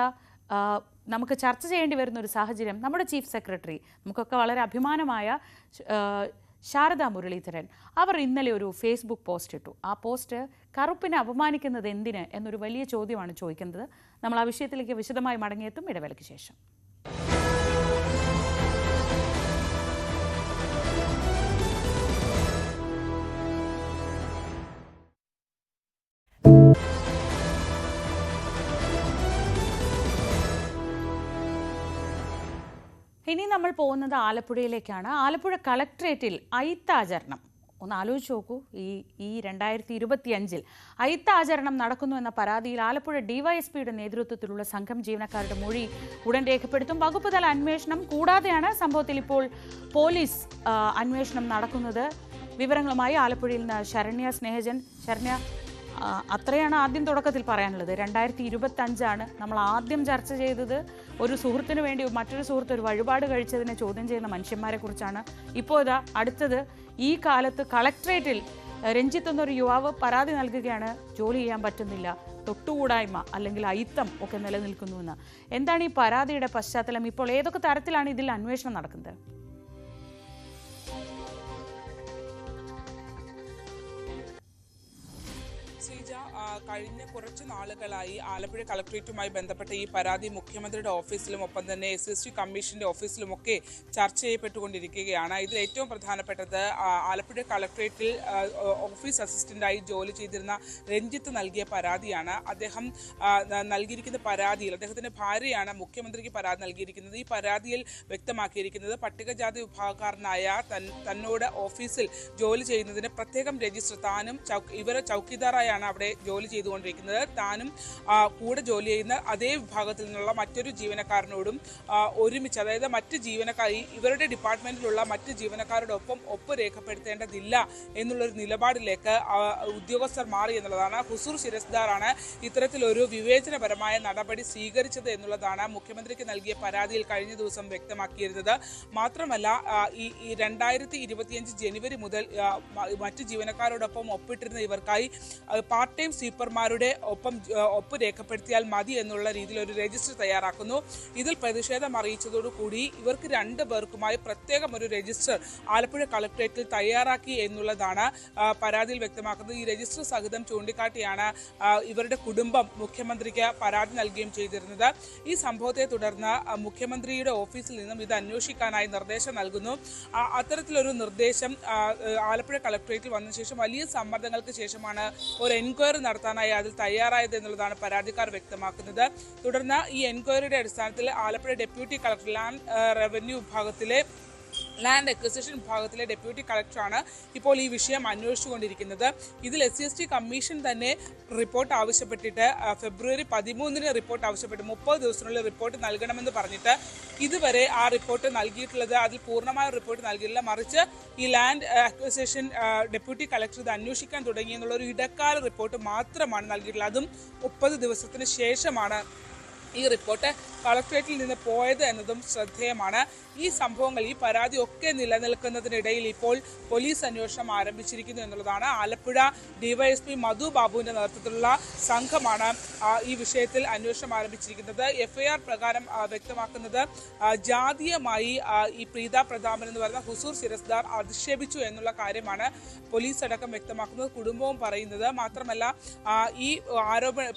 നമുക്ക് ചർച്ച ചെയ്യേണ്ടി വരുന്ന ഒരു സാഹചര്യം. നമ്മുടെ ചീഫ് സെക്രട്ടറി, നമുക്കൊക്കെ വളരെ അഭിമാനമായ ശാരദാ മുരളീധരൻ, അവർ ഇന്നലെ ഒരു ഫേസ്ബുക്ക് പോസ്റ്റ് ഇട്ടു. ആ പോസ്റ്റ് കറുപ്പിനെ അപമാനിക്കുന്നത് എന്തിന് എന്നൊരു വലിയ ചോദ്യമാണ് ചോദിക്കുന്നത്. നമ്മൾ ആ വിഷയത്തിലേക്ക് വിശദമായി മടങ്ങിയെത്തും ഇടവേളയ്ക്ക് ശേഷം. ഇനി നമ്മൾ പോകുന്നത് ആലപ്പുഴയിലേക്കാണ്. ആലപ്പുഴ കളക്ട്രേറ്റിൽ അയിത്താചരണം ഒന്ന് ആലോചിച്ച് നോക്കൂ. ഈ 2025 അയിത്ത ആചരണം നടക്കുന്നു എന്ന പരാതിയിൽ ആലപ്പുഴ ഡിവൈഎസ്പിയുടെ നേതൃത്വത്തിലുള്ള സംഘം ജീവനക്കാരുടെ മൊഴി ഉടൻ രേഖപ്പെടുത്തും. വകുപ്പ് തല അന്വേഷണം കൂടാതെയാണ് സംഭവത്തിൽ ഇപ്പോൾ പോലീസ് അന്വേഷണം നടക്കുന്നത്. വിവരങ്ങളുമായി ആലപ്പുഴയിൽ നിന്ന് ശരണ്യ സ്നേഹജൻ. ശരണ്യ, അത്രയാണ് ആദ്യം തുടക്കത്തിൽ പറയാനുള്ളത്. 2025 നമ്മൾ ആദ്യം ചർച്ച ചെയ്തത് ഒരു സുഹൃത്തിന് വേണ്ടി മറ്റൊരു സുഹൃത്ത് ഒരു വഴിപാട് കഴിച്ചതിനെ ചോദ്യം ചെയ്യുന്ന മനുഷ്യന്മാരെ കുറിച്ചാണ്. ഇപ്പോൾ ഇതാ അടുത്തത് ഈ കാലത്ത് കളക്ട്രേറ്റിൽ രഞ്ജിത്ത് എന്നൊരു യുവാവ് പരാതി നൽകുകയാണ്, ജോലി ചെയ്യാൻ പറ്റുന്നില്ല, തൊട്ടുകൂടായ്മ അല്ലെങ്കിൽ അയിത്തം ഒക്കെ നിലനിൽക്കുന്നുവെന്ന്. എന്താണ് ഈ പരാതിയുടെ പശ്ചാത്തലം? ഇപ്പോൾ ഏതൊക്കെ തരത്തിലാണ് ഇതിൽ അന്വേഷണം നടക്കുന്നത്? കഴിഞ്ഞ കുറച്ച് നാളുകളായി ആലപ്പുഴ കളക്ട്രേറ്റുമായി ബന്ധപ്പെട്ട ഈ പരാതി മുഖ്യമന്ത്രിയുടെ ഓഫീസിലും ഒപ്പം തന്നെ SST കമ്മീഷന്റെ ഓഫീസിലുമൊക്കെ ചർച്ച ചെയ്യപ്പെട്ടുകൊണ്ടിരിക്കുകയാണ്. ഇതിൽ ഏറ്റവും പ്രധാനപ്പെട്ടത് ആലപ്പുഴ കളക്ട്രേറ്റിൽ ഓഫീസ് അസിസ്റ്റന്റായി ജോലി ചെയ്തിരുന്ന രഞ്ജിത്ത് നൽകിയ പരാതിയാണ്. അദ്ദേഹം നൽകിയിരിക്കുന്ന പരാതിയിൽ അദ്ദേഹത്തിന്റെ ഭാര്യയാണ് മുഖ്യമന്ത്രിക്ക് പരാതി നൽകിയിരിക്കുന്നത്. ഈ പരാതിയിൽ വ്യക്തമാക്കിയിരിക്കുന്നത് പട്ടികജാതി വിഭാഗക്കാരനായ തന്നോട് ഓഫീസിൽ ജോലി ചെയ്യുന്നതിന് പ്രത്യേകം രജിസ്റ്റർ താനും ഇവരെ ചൗക്കിദാറായാണ് അവിടെ ജോലി ചെയ്തുകൊണ്ടിരിക്കുന്നത്. താനും കൂടെ ജോലി ചെയ്യുന്ന അതേ വിഭാഗത്തിൽ നിന്നുള്ള മറ്റൊരു ജീവനക്കാരനോടും ഒരുമിച്ച്, അതായത് മറ്റ് ജീവനക്കാരി ഇവരുടെ ഡിപ്പാർട്ട്മെന്റിലുള്ള മറ്റ് ജീവനക്കാരോടൊപ്പം ഒപ്പ് രേഖപ്പെടുത്തേണ്ടതില്ല എന്നുള്ളൊരു നിലപാടിലേക്ക് ഉദ്യോഗസ്ഥർ മാറി എന്നുള്ളതാണ്. ഹുസൂർ ശിരസ്ദാറാണ് ഇത്തരത്തിലൊരു വിവേചനപരമായ നടപടി സ്വീകരിച്ചത് എന്നുള്ളതാണ് മുഖ്യമന്ത്രിക്ക് നൽകിയ പരാതിയിൽ കഴിഞ്ഞ ദിവസം വ്യക്തമാക്കിയിരുന്നത്. മാത്രമല്ല ഈ 2025 ജനുവരി മുതൽ മറ്റ് ജീവനക്കാരോടൊപ്പം ഒപ്പിട്ടിരുന്ന ഇവർക്കായി പാർട്ട് ടൈം സ്വീപ്പർമാരുടെ ഒപ്പ് രേഖപ്പെടുത്തിയാൽ മതി എന്നുള്ള രീതിയിൽ ഒരു രജിസ്റ്റർ തയ്യാറാക്കുന്നു. ഇതിൽ പ്രതിഷേധം അറിയിച്ചതോടുകൂടി ഇവർക്ക് 2 പേർക്കുമായി പ്രത്യേകം ഒരു രജിസ്റ്റർ ആലപ്പുഴ കളക്ട്രേറ്റിൽ തയ്യാറാക്കി എന്നുള്ളതാണ് പരാതിയിൽ വ്യക്തമാക്കുന്നത്. ഈ രജിസ്റ്റർ സഹിതം ചൂണ്ടിക്കാട്ടിയാണ് ഇവരുടെ കുടുംബം മുഖ്യമന്ത്രിക്ക് പരാതി നൽകുകയും ചെയ്തിരുന്നത്. ഈ സംഭവത്തെ തുടർന്ന് മുഖ്യമന്ത്രിയുടെ ഓഫീസിൽ നിന്നും ഇത് അന്വേഷിക്കാനായി നിർദ്ദേശം നൽകുന്നു. അത്തരത്തിലൊരു നിർദ്ദേശം ആലപ്പുഴ കളക്ട്രേറ്റിൽ വന്ന ശേഷം വലിയ സമ്മർദ്ദങ്ങൾക്ക് ശേഷമാണ് ഒരു എൻക്വയറി നടത്താനായി അതിൽ തയ്യാറായത് എന്നുള്ളതാണ് പരാതിക്കാർ വ്യക്തമാക്കുന്നത്. തുടർന്ന് ഈ എൻക്വയറിയുടെ അടിസ്ഥാനത്തിൽ Alappuzha deputy collector land acquisition വിഭാഗത്തിലെ ഡെപ്യൂട്ടി കളക്ടറാണ് ഇപ്പോൾ ഈ വിഷയം അന്വേഷിച്ചുകൊണ്ടിരിക്കുന്നത്. ഇതിൽ SST കമ്മീഷൻ തന്നെ റിപ്പോർട്ട് ആവശ്യപ്പെട്ടിട്ട് ഫെബ്രുവരി 13 റിപ്പോർട്ട് ആവശ്യപ്പെട്ട് 30 ദിവസത്തിനുള്ളിൽ റിപ്പോർട്ട് നൽകണമെന്ന് പറഞ്ഞിട്ട് ഇതുവരെ ആ റിപ്പോർട്ട് നൽകിയിട്ടുള്ളത് അതിൽ പൂർണ്ണമായ റിപ്പോർട്ട് നൽകിയില്ല. മറിച്ച് ഈ ലാൻഡ് അക്വിസിഷൻ ഡെപ്യൂട്ടി കളക്ടർ ഇത് അന്വേഷിക്കാൻ തുടങ്ങി എന്നുള്ള ഒരു ഇടക്കാല റിപ്പോർട്ട് മാത്രമാണ് നൽകിയിട്ടുള്ളത്. അതും 30 ദിവസത്തിന് ശേഷമാണ് ഈ റിപ്പോർട്ട് കളക്ട്രേറ്റിൽ നിന്ന് പോയത് എന്നതും ശ്രദ്ധേയമാണ്. ഈ സംഭവങ്ങൾ, ഈ പരാതി ഒക്കെ നിലനിൽക്കുന്നതിനിടയിൽ ഇപ്പോൾ പോലീസ് അന്വേഷണം ആരംഭിച്ചിരിക്കുന്നു എന്നുള്ളതാണ്. ആലപ്പുഴ ഡിവൈഎസ്പി മധു ബാബുവിന്റെ നേതൃത്വത്തിലുള്ള സംഘമാണ് ഈ വിഷയത്തിൽ അന്വേഷണം ആരംഭിച്ചിരിക്കുന്നത്. FIR പ്രകാരം വ്യക്തമാക്കുന്നത് ജാതീയമായി ഈ പ്രീത പ്രതാപൻ എന്ന് പറയുന്ന ഹുസൂർ ശിരസ്ദാർ അധിക്ഷേപിച്ചു എന്നുള്ള കാര്യമാണ് പോലീസ് അടക്കം വ്യക്തമാക്കുന്നത്, കുടുംബവും പറയുന്നത്. മാത്രമല്ല ഈ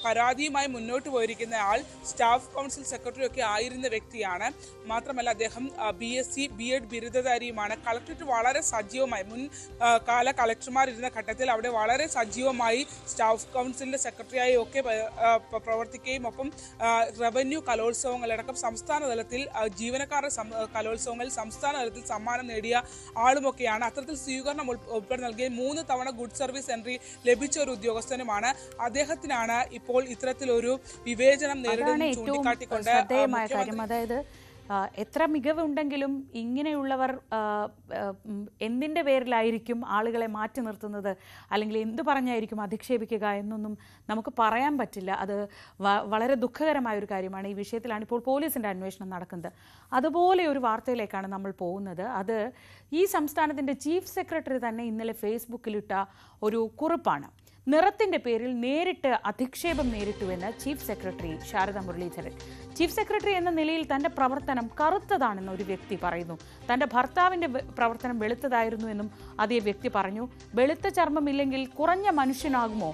പരാതിയുമായി മുന്നോട്ട് പോയിരിക്കുന്ന ആൾ സ്റ്റാഫ് കൗൺസിൽ സെക്രട്ടറി ഒക്കെ ആയിരുന്ന വ്യക്തിയാണ്. മാത്രമല്ല അദ്ദേഹം BSc B.Ed ബിരുദധാരിയുമാണ്. കളക്ടറേറ്റ് വളരെ സജീവമായി മുൻകാല കളക്ടർമാരിരുന്ന ഘട്ടത്തിൽ അവിടെ വളരെ സജീവമായി സ്റ്റാഫ് കൗൺസിലിന്റെ സെക്രട്ടറിയായി ഒക്കെ പ്രവർത്തിക്കുകയും ഒപ്പം റവന്യൂ കലോത്സവങ്ങളടക്കം സംസ്ഥാന തലത്തിൽ ജീവനക്കാരുടെ കലോത്സവങ്ങളിൽ സംസ്ഥാന തലത്തിൽ സമ്മാനം നേടിയ ആളുമൊക്കെയാണ്. അത്തരത്തിൽ സ്വീകരണം ഉൾപ്പെടെ നൽകിയ 3 തവണ ഗുഡ് സർവീസ് എൻട്രി ലഭിച്ച ഒരു ഉദ്യോഗസ്ഥനുമാണ്. അദ്ദേഹത്തിനാണ് ഇപ്പോൾ ഇത്തരത്തിലൊരു വിവേചനം നേരിടുന്നത് ചൂണ്ടിക്കാട്ടിക്കൊണ്ട് കാര്യം. അതായത് എത്ര മികവുണ്ടെങ്കിലും ഇങ്ങനെയുള്ളവർ എന്തിൻ്റെ പേരിലായിരിക്കും ആളുകളെ മാറ്റി നിർത്തുന്നത്, അല്ലെങ്കിൽ എന്ത് പറഞ്ഞായിരിക്കും അധിക്ഷേപിക്കുക എന്നൊന്നും നമുക്ക് പറയാൻ പറ്റില്ല. അത് വളരെ ദുഃഖകരമായ ഒരു കാര്യമാണ്. ഈ വിഷയത്തിലാണ് ഇപ്പോൾ പോലീസിൻ്റെ അന്വേഷണം നടക്കുന്നത്. അതുപോലെ ഒരു വാർത്തയിലേക്കാണ് നമ്മൾ പോകുന്നത്. അത് ഈ സംസ്ഥാനത്തിൻ്റെ ചീഫ് സെക്രട്ടറി തന്നെ ഇന്നലെ ഫേസ്ബുക്കിലിട്ട ഒരു കുറിപ്പാണ്. നിറത്തിൻ്റെ പേരിൽ നേരിട്ട് അധിക്ഷേപം നേരിട്ടുവെന്ന് chief secretary Sarada Muraleedharan. Chief secretary എന്ന നിലയിൽ തൻ്റെ പ്രവർത്തനം കറുത്തതാണെന്ന് ഒരു വ്യക്തി പറയുന്നു. തൻ്റെ ഭർത്താവിൻ്റെ പ്രവർത്തനം വെളുത്തതായിരുന്നു എന്നും അതേ വ്യക്തി പറഞ്ഞു. വെളുത്ത ചർമ്മമില്ലെങ്കിൽ കുറഞ്ഞ മനുഷ്യനാകുമോ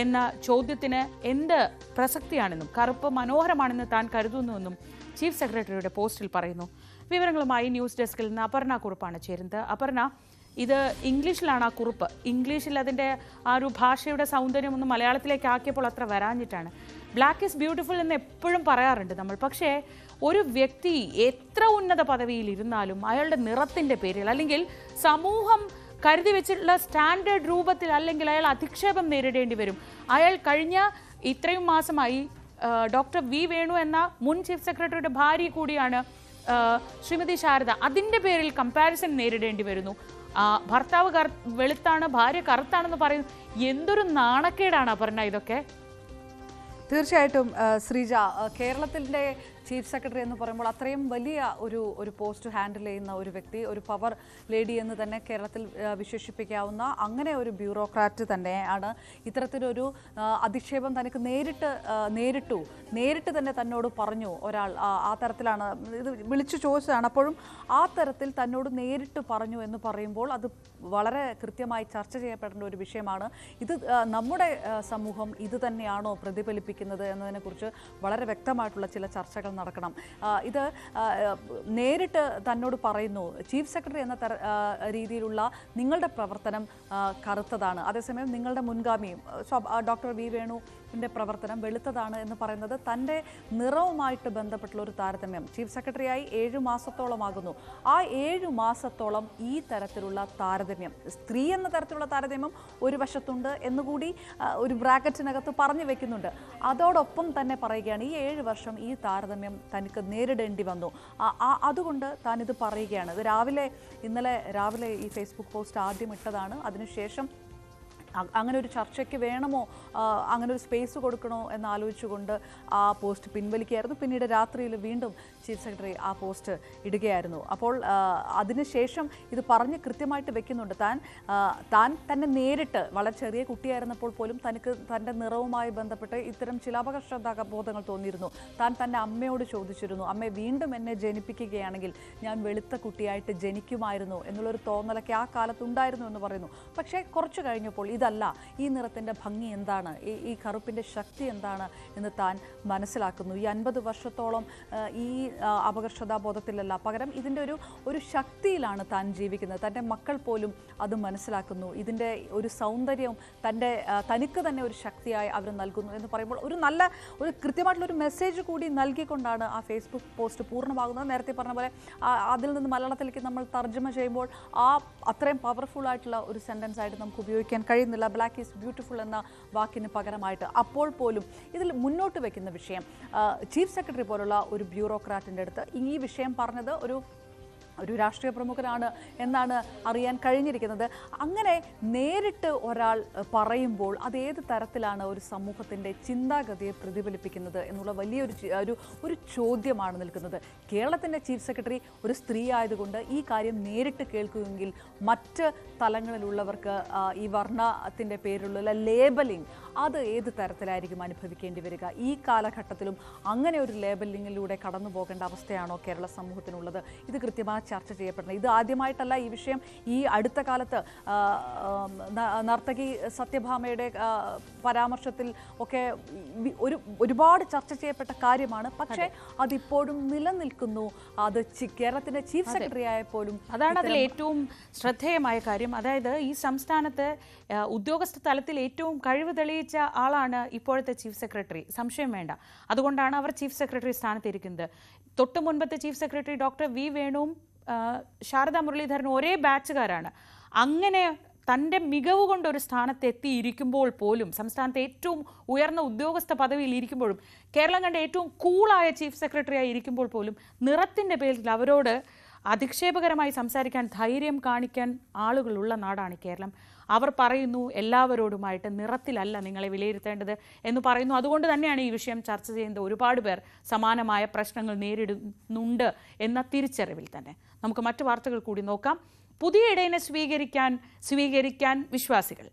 എന്ന ചോദ്യത്തിന് എന്ത് പ്രസക്തിയാണെന്നും കറുപ്പ് മനോഹരമാണെന്ന് താൻ കരുതുന്നുവെന്നും ചീഫ് സെക്രട്ടറിയുടെ പോസ്റ്റിൽ പറയുന്നു. വിവരങ്ങളുമായി ന്യൂസ് ഡെസ്കിൽ നിന്ന് അപർണ കുറുപ്പാണ് ചേരുന്നത്. അപർണ, ഇത് ഇംഗ്ലീഷിലാണ് ആ കുറിപ്പ്. ഇംഗ്ലീഷിൽ അതിൻ്റെ ആ ഒരു ഭാഷയുടെ സൗന്ദര്യം ഒന്ന് മലയാളത്തിലേക്ക് ആക്കിയപ്പോൾ അത്ര വരാഞ്ഞിട്ടാണ്. ബ്ലാക്ക് ഈസ് ബ്യൂട്ടിഫുൾ എന്ന് എപ്പോഴും പറയാറുണ്ട് നമ്മൾ. പക്ഷേ ഒരു വ്യക്തി എത്ര ഉന്നത പദവിയിൽ ഇരുന്നാലും അയാളുടെ നിറത്തിൻ്റെ പേരിൽ, അല്ലെങ്കിൽ സമൂഹം കരുതി വെച്ചിട്ടുള്ള സ്റ്റാൻഡേർഡ് രൂപത്തിൽ അല്ലെങ്കിൽ അയാൾ അധിക്ഷേപം നേരിടേണ്ടി വരും. അയാൾ കഴിഞ്ഞ ഇത്രയും മാസമായി ഡോക്ടർ വി വേണു എന്ന മുൻ ചീഫ് സെക്രട്ടറിയുടെ ഭാര്യ കൂടിയാണ് ശ്രീമതി ശാരദ. അതിൻ്റെ പേരിൽ കമ്പാരിസൺ നേരിടേണ്ടി വരുന്നു. ഭർത്താവ് വെളുത്താണ്, ഭാര്യ കറുത്താണെന്ന് പറയുന്നു. എന്തൊരു നാണക്കേടാണ് അപർണ ഇതൊക്കെ. തീർച്ചയായിട്ടും ശ്രീജ, കേരളത്തിൻ്റെ ചീഫ് സെക്രട്ടറി എന്ന് പറയുമ്പോൾ അത്രയും വലിയ ഒരു പോസ്റ്റ് ഹാൻഡിൽ ചെയ്യുന്ന ഒരു വ്യക്തി, ഒരു പവർ ലേഡി എന്ന് തന്നെ കേരളത്തിൽ വിശേഷിപ്പിക്കാവുന്ന അങ്ങനെ ഒരു ബ്യൂറോക്രാറ്റ് തന്നെയാണ് ഇത്തരത്തിലൊരു അധിക്ഷേപം തനിക്ക് നേരിട്ട് തന്നെ തന്നോട് പറഞ്ഞു ഒരാൾ. ആ തരത്തിലാണ് ഇത് വിളിച്ചു ചോദിച്ചതാണ്. അപ്പോഴും ആ തരത്തിൽ തന്നോട് നേരിട്ട് പറഞ്ഞു എന്ന് പറയുമ്പോൾ അത് വളരെ കൃത്യമായി ചർച്ച ചെയ്യപ്പെടേണ്ട ഒരു വിഷയമാണ്. ഇത് നമ്മുടെ സമൂഹം ഇത് തന്നെയാണോ പ്രതിഫലിപ്പിക്കുന്നത് എന്നതിനെക്കുറിച്ച് വളരെ വ്യക്തമായിട്ടുള്ള ചില ചർച്ചകൾ നടക്കണം. ഇത് നേരിട്ട് തന്നോട് പറയുന്നു, ചീഫ് സെക്രട്ടറി എന്ന രീതിയിലുള്ള നിങ്ങളുടെ പ്രവർത്തനം കറുത്തതാണ്, അതേസമയം നിങ്ങളുടെ മുൻഗാമിയും ഡോക്ടർ വി വേണുവിൻ്റെ പ്രവർത്തനം വെളുത്തതാണ് എന്ന് പറയുന്നത് തൻ്റെ നിറവുമായിട്ട് ബന്ധപ്പെട്ടുള്ള ഒരു താരതമ്യം. ചീഫ് സെക്രട്ടറിയായി 7 മാസത്തോളമാകുന്നു. ആ 7 മാസത്തോളം ഈ തരത്തിലുള്ള താരതമ്യം, സ്ത്രീ എന്ന തരത്തിലുള്ള താരതമ്യം ഒരു വശത്തുണ്ട് എന്നുകൂടി ഒരു ബ്രാക്കറ്റിനകത്ത് പറഞ്ഞു വെക്കുന്നുണ്ട്. അതോടൊപ്പം തന്നെ പറയുകയാണ് ഈ 7 വർഷം ഈ താരതമ്യം തനിക്ക് നേരിടേണ്ടി വന്നു. അതുകൊണ്ട് താനിത് പറയുകയാണ്. ഇത് ഇന്നലെ രാവിലെ ഈ ഫേസ്ബുക്ക് പോസ്റ്റ് ആദ്യം ഇട്ടതാണ്. അതിനുശേഷം അങ്ങനെ ഒരു ചർച്ചയ്ക്ക് വേണമോ, അങ്ങനെ ഒരു സ്പേസ് കൊടുക്കണോ എന്നാലോചിച്ചുകൊണ്ട് ആ പോസ്റ്റ് പിൻവലിക്കുകയായിരുന്നു. പിന്നീട് രാത്രിയിൽ വീണ്ടും ചീഫ് സെക്രട്ടറി ആ പോസ്റ്റ് ഇടുകയായിരുന്നു. അപ്പോൾ അതിനുശേഷം ഇത് പറഞ്ഞ് കൃത്യമായിട്ട് വെക്കുന്നുണ്ട്. താൻ തന്നെ നേരിട്ട് വളരെ ചെറിയ കുട്ടിയായിരുന്നപ്പോൾ പോലും തനിക്ക് തൻ്റെ നിറവുമായി ബന്ധപ്പെട്ട് ഇത്തരം ചില അപകർഷതാബോധങ്ങൾ തോന്നിയിരുന്നു. താൻ തൻ്റെ അമ്മയോട് ചോദിച്ചിരുന്നു, അമ്മേ വീണ്ടും എന്നെ ജനിപ്പിക്കുകയാണെങ്കിൽ ഞാൻ വെളുത്ത കുട്ടിയായിട്ട് ജനിക്കുമായിരുന്നു എന്നുള്ളൊരു തോന്നലൊക്കെ ആ കാലത്തുണ്ടായിരുന്നു എന്ന് പറയുന്നു. പക്ഷേ കുറച്ച് കഴിഞ്ഞപ്പോൾ ഇതല്ല, ഈ നിറത്തിൻ്റെ ഭംഗി എന്താണ്, ഈ കറുപ്പിൻ്റെ ശക്തി എന്താണ് എന്ന് താൻ മനസ്സിലാക്കുന്നു. ഈ 50 വർഷത്തോളം ഈ അപകർഷതാബോധത്തിലല്ല, പകരം ഇതിൻ്റെ ഒരു ശക്തിയിലാണ് താൻ ജീവിക്കുന്നത്. തൻ്റെ മക്കൾ പോലും അത് മനസ്സിലാക്കുന്നു. ഇതിൻ്റെ ഒരു സൗന്ദര്യം തനിക്ക് തന്നെ ഒരു ശക്തിയായി അവർ നൽകുന്നു എന്ന് പറയുമ്പോൾ ഒരു കൃത്യമായിട്ടുള്ളൊരു മെസ്സേജ് കൂടി നൽകിക്കൊണ്ടാണ് ആ ഫേസ്ബുക്ക് പോസ്റ്റ് പൂർണ്ണമാകുന്നത്. നേരത്തെ പറഞ്ഞ പോലെ അതിൽ നിന്ന് മലയാളത്തിലേക്ക് നമ്മൾ തർജ്ജമ ചെയ്യുമ്പോൾ അത്രയും പവർഫുൾ ആയിട്ടുള്ള ഒരു സെൻറ്റൻസ് ആയിട്ട് നമുക്ക് ഉപയോഗിക്കാൻ കഴിയുന്നില്ല. ബ്ലാക്ക് ഈസ് ബ്യൂട്ടിഫുൾ എന്ന വാക്കിന് പകരമായിട്ട് അപ്പോൾ പോലും ഇതിൽ മുന്നോട്ട് വയ്ക്കുന്ന വിഷയം, ചീഫ് സെക്രട്ടറി പോലുള്ള ഒരു ബ്യൂറോക്രാറ്റിൻ്റെ അടുത്ത് ഈ വിഷയം പറഞ്ഞത് ഒരു രാഷ്ട്രീയ പ്രമുഖനാണ് എന്നാണ് അറിയാൻ കഴിഞ്ഞിരിക്കുന്നത്. അങ്ങനെ നേരിട്ട് ഒരാൾ പറയുമ്പോൾ അതേത് തരത്തിലാണ് ഒരു സമൂഹത്തിൻ്റെ ചിന്താഗതിയെ പ്രതിഫലിപ്പിക്കുന്നത് എന്നുള്ള വലിയൊരു ചോദ്യമാണ് നിൽക്കുന്നത്. കേരളത്തിൻ്റെ ചീഫ് സെക്രട്ടറി ഒരു സ്ത്രീ ആയതുകൊണ്ട് ഈ കാര്യം നേരിട്ട് കേൾക്കുമെങ്കിൽ മറ്റ് തലങ്ങളിലുള്ളവർക്ക് ഈ വർണ്ണത്തിൻ്റെ പേരിലുള്ള ലേബലിംഗ് അത് ഏത് തരത്തിലായിരിക്കും അനുഭവിക്കേണ്ടി വരിക? ഈ കാലഘട്ടത്തിലും അങ്ങനെ ഒരു ലേബലിങ്ങിലൂടെ കടന്നു പോകേണ്ട അവസ്ഥയാണോ കേരള സമൂഹത്തിനുള്ളത്? ഇത് കൃത്യമായി ചർച്ച ചെയ്യപ്പെടുന്നത്. ഇത് ആദ്യമായിട്ടല്ല. ഈ വിഷയം ഈ അടുത്ത കാലത്ത് നർത്തകി സത്യഭാമയുടെ പരാമർശത്തിൽ ഒക്കെ ഒരുപാട് ചർച്ച ചെയ്യപ്പെട്ട കാര്യമാണ്. പക്ഷേ അതിപ്പോഴും നിലനിൽക്കുന്നു. അത് കേരളത്തിൻ്റെ ചീഫ് സെക്രട്ടറി ആയപ്പോഴും അതാണ് അതിൽ ഏറ്റവും ശ്രദ്ധേയമായ കാര്യം. അതായത് ഈ സംസ്ഥാനത്ത് ഉദ്യോഗസ്ഥ തലത്തിൽ ഏറ്റവും കഴിവ് തെളിയിച്ച ആളാണ് ഇപ്പോഴത്തെ ചീഫ് സെക്രട്ടറി, സംശയം വേണ്ട. അതുകൊണ്ടാണ് അവർ ചീഫ് സെക്രട്ടറി സ്ഥാനത്തിരിക്കുന്നത്. തൊട്ട് മുൻപത്തെ ചീഫ് സെക്രട്ടറി ഡോക്ടർ വി വേണുവും ശാരദ മുരളീധരനും ഒരേ ബാച്ചുകാരാണ്. അങ്ങനെ തൻ്റെ മികവ് കൊണ്ട് ഒരു സ്ഥാനത്ത് എത്തിയിരിക്കുമ്പോൾ പോലും, സംസ്ഥാനത്തെ ഏറ്റവും ഉയർന്ന ഉദ്യോഗസ്ഥ പദവിയിൽ ഇരിക്കുമ്പോഴും, കേരളം കണ്ട ഏറ്റവും കൂളായ ചീഫ് സെക്രട്ടറിയായി ഇരിക്കുമ്പോൾ പോലും നിറത്തിൻ്റെ പേരിൽ അവരോട് അധിക്ഷേപകരമായി സംസാരിക്കാൻ ധൈര്യം കാണിക്കാൻ ആളുകളുള്ള നാടാണ് കേരളം. അവർ പറയുന്നു എല്ലാവരോടുമായിട്ട് നിറത്തിലല്ല നിങ്ങളെ വിലയിരുത്തേണ്ടത് എന്ന് പറയുന്നു. അതുകൊണ്ട് തന്നെയാണ് ഈ വിഷയം ചർച്ച ചെയ്യുന്നത്. ഒരുപാട് പേർ സമാനമായ പ്രശ്നങ്ങൾ നേരിടുന്നുണ്ട് എന്ന തിരിച്ചറിവിൽ തന്നെ. നമുക്ക് മറ്റു വാർത്തകൾ കൂടി നോക്കാം. പുതിയ ഇടയനെ സ്വീകരിക്കാൻ വിശ്വാസികൾ.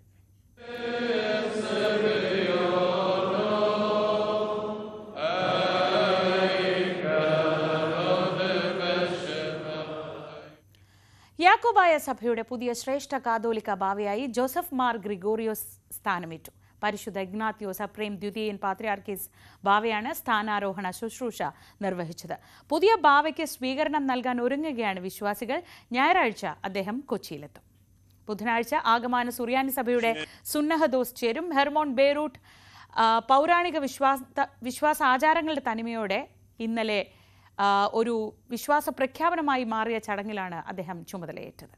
യാക്കോബായ സഭയുടെ പുതിയ ശ്രേഷ്ഠ കാതോലിക്ക ബാവയായി ജോസഫ് മാർ ഗ്രിഗോറിയോസ് സ്ഥാനമേറ്റു. പരിശുദ്ധ ഇഗ്നാത്യോസ് അപ്രേം ദ്വിതീയൻ പാത്രിയാർക്കീസ് ബാവയാണ് സ്ഥാനാരോഹണ ശുശ്രൂഷ നിർവഹിച്ചത്. പുതിയ ബാവയ്ക്ക് സ്വീകരണം നൽകാൻ ഒരുങ്ങുകയാണ് വിശ്വാസികൾ. ഞായറാഴ്ച അദ്ദേഹം കൊച്ചിയിലെത്തും. ബുധനാഴ്ച ആഗമാന സുറിയാനി സഭയുടെ സുന്നഹദോസ് ചേരും. ഹെർമോൺ ബേറൂട്ട് പൗരാണിക വിശ്വാസ ആചാരങ്ങളുടെ തനിമയോടെ ഇന്നലെ ഒരു വിശ്വാസ പ്രഖ്യാപനമായി മാറിയ ചടങ്ങിലാണ് അദ്ദേഹം ചുമതലയേറ്റത്.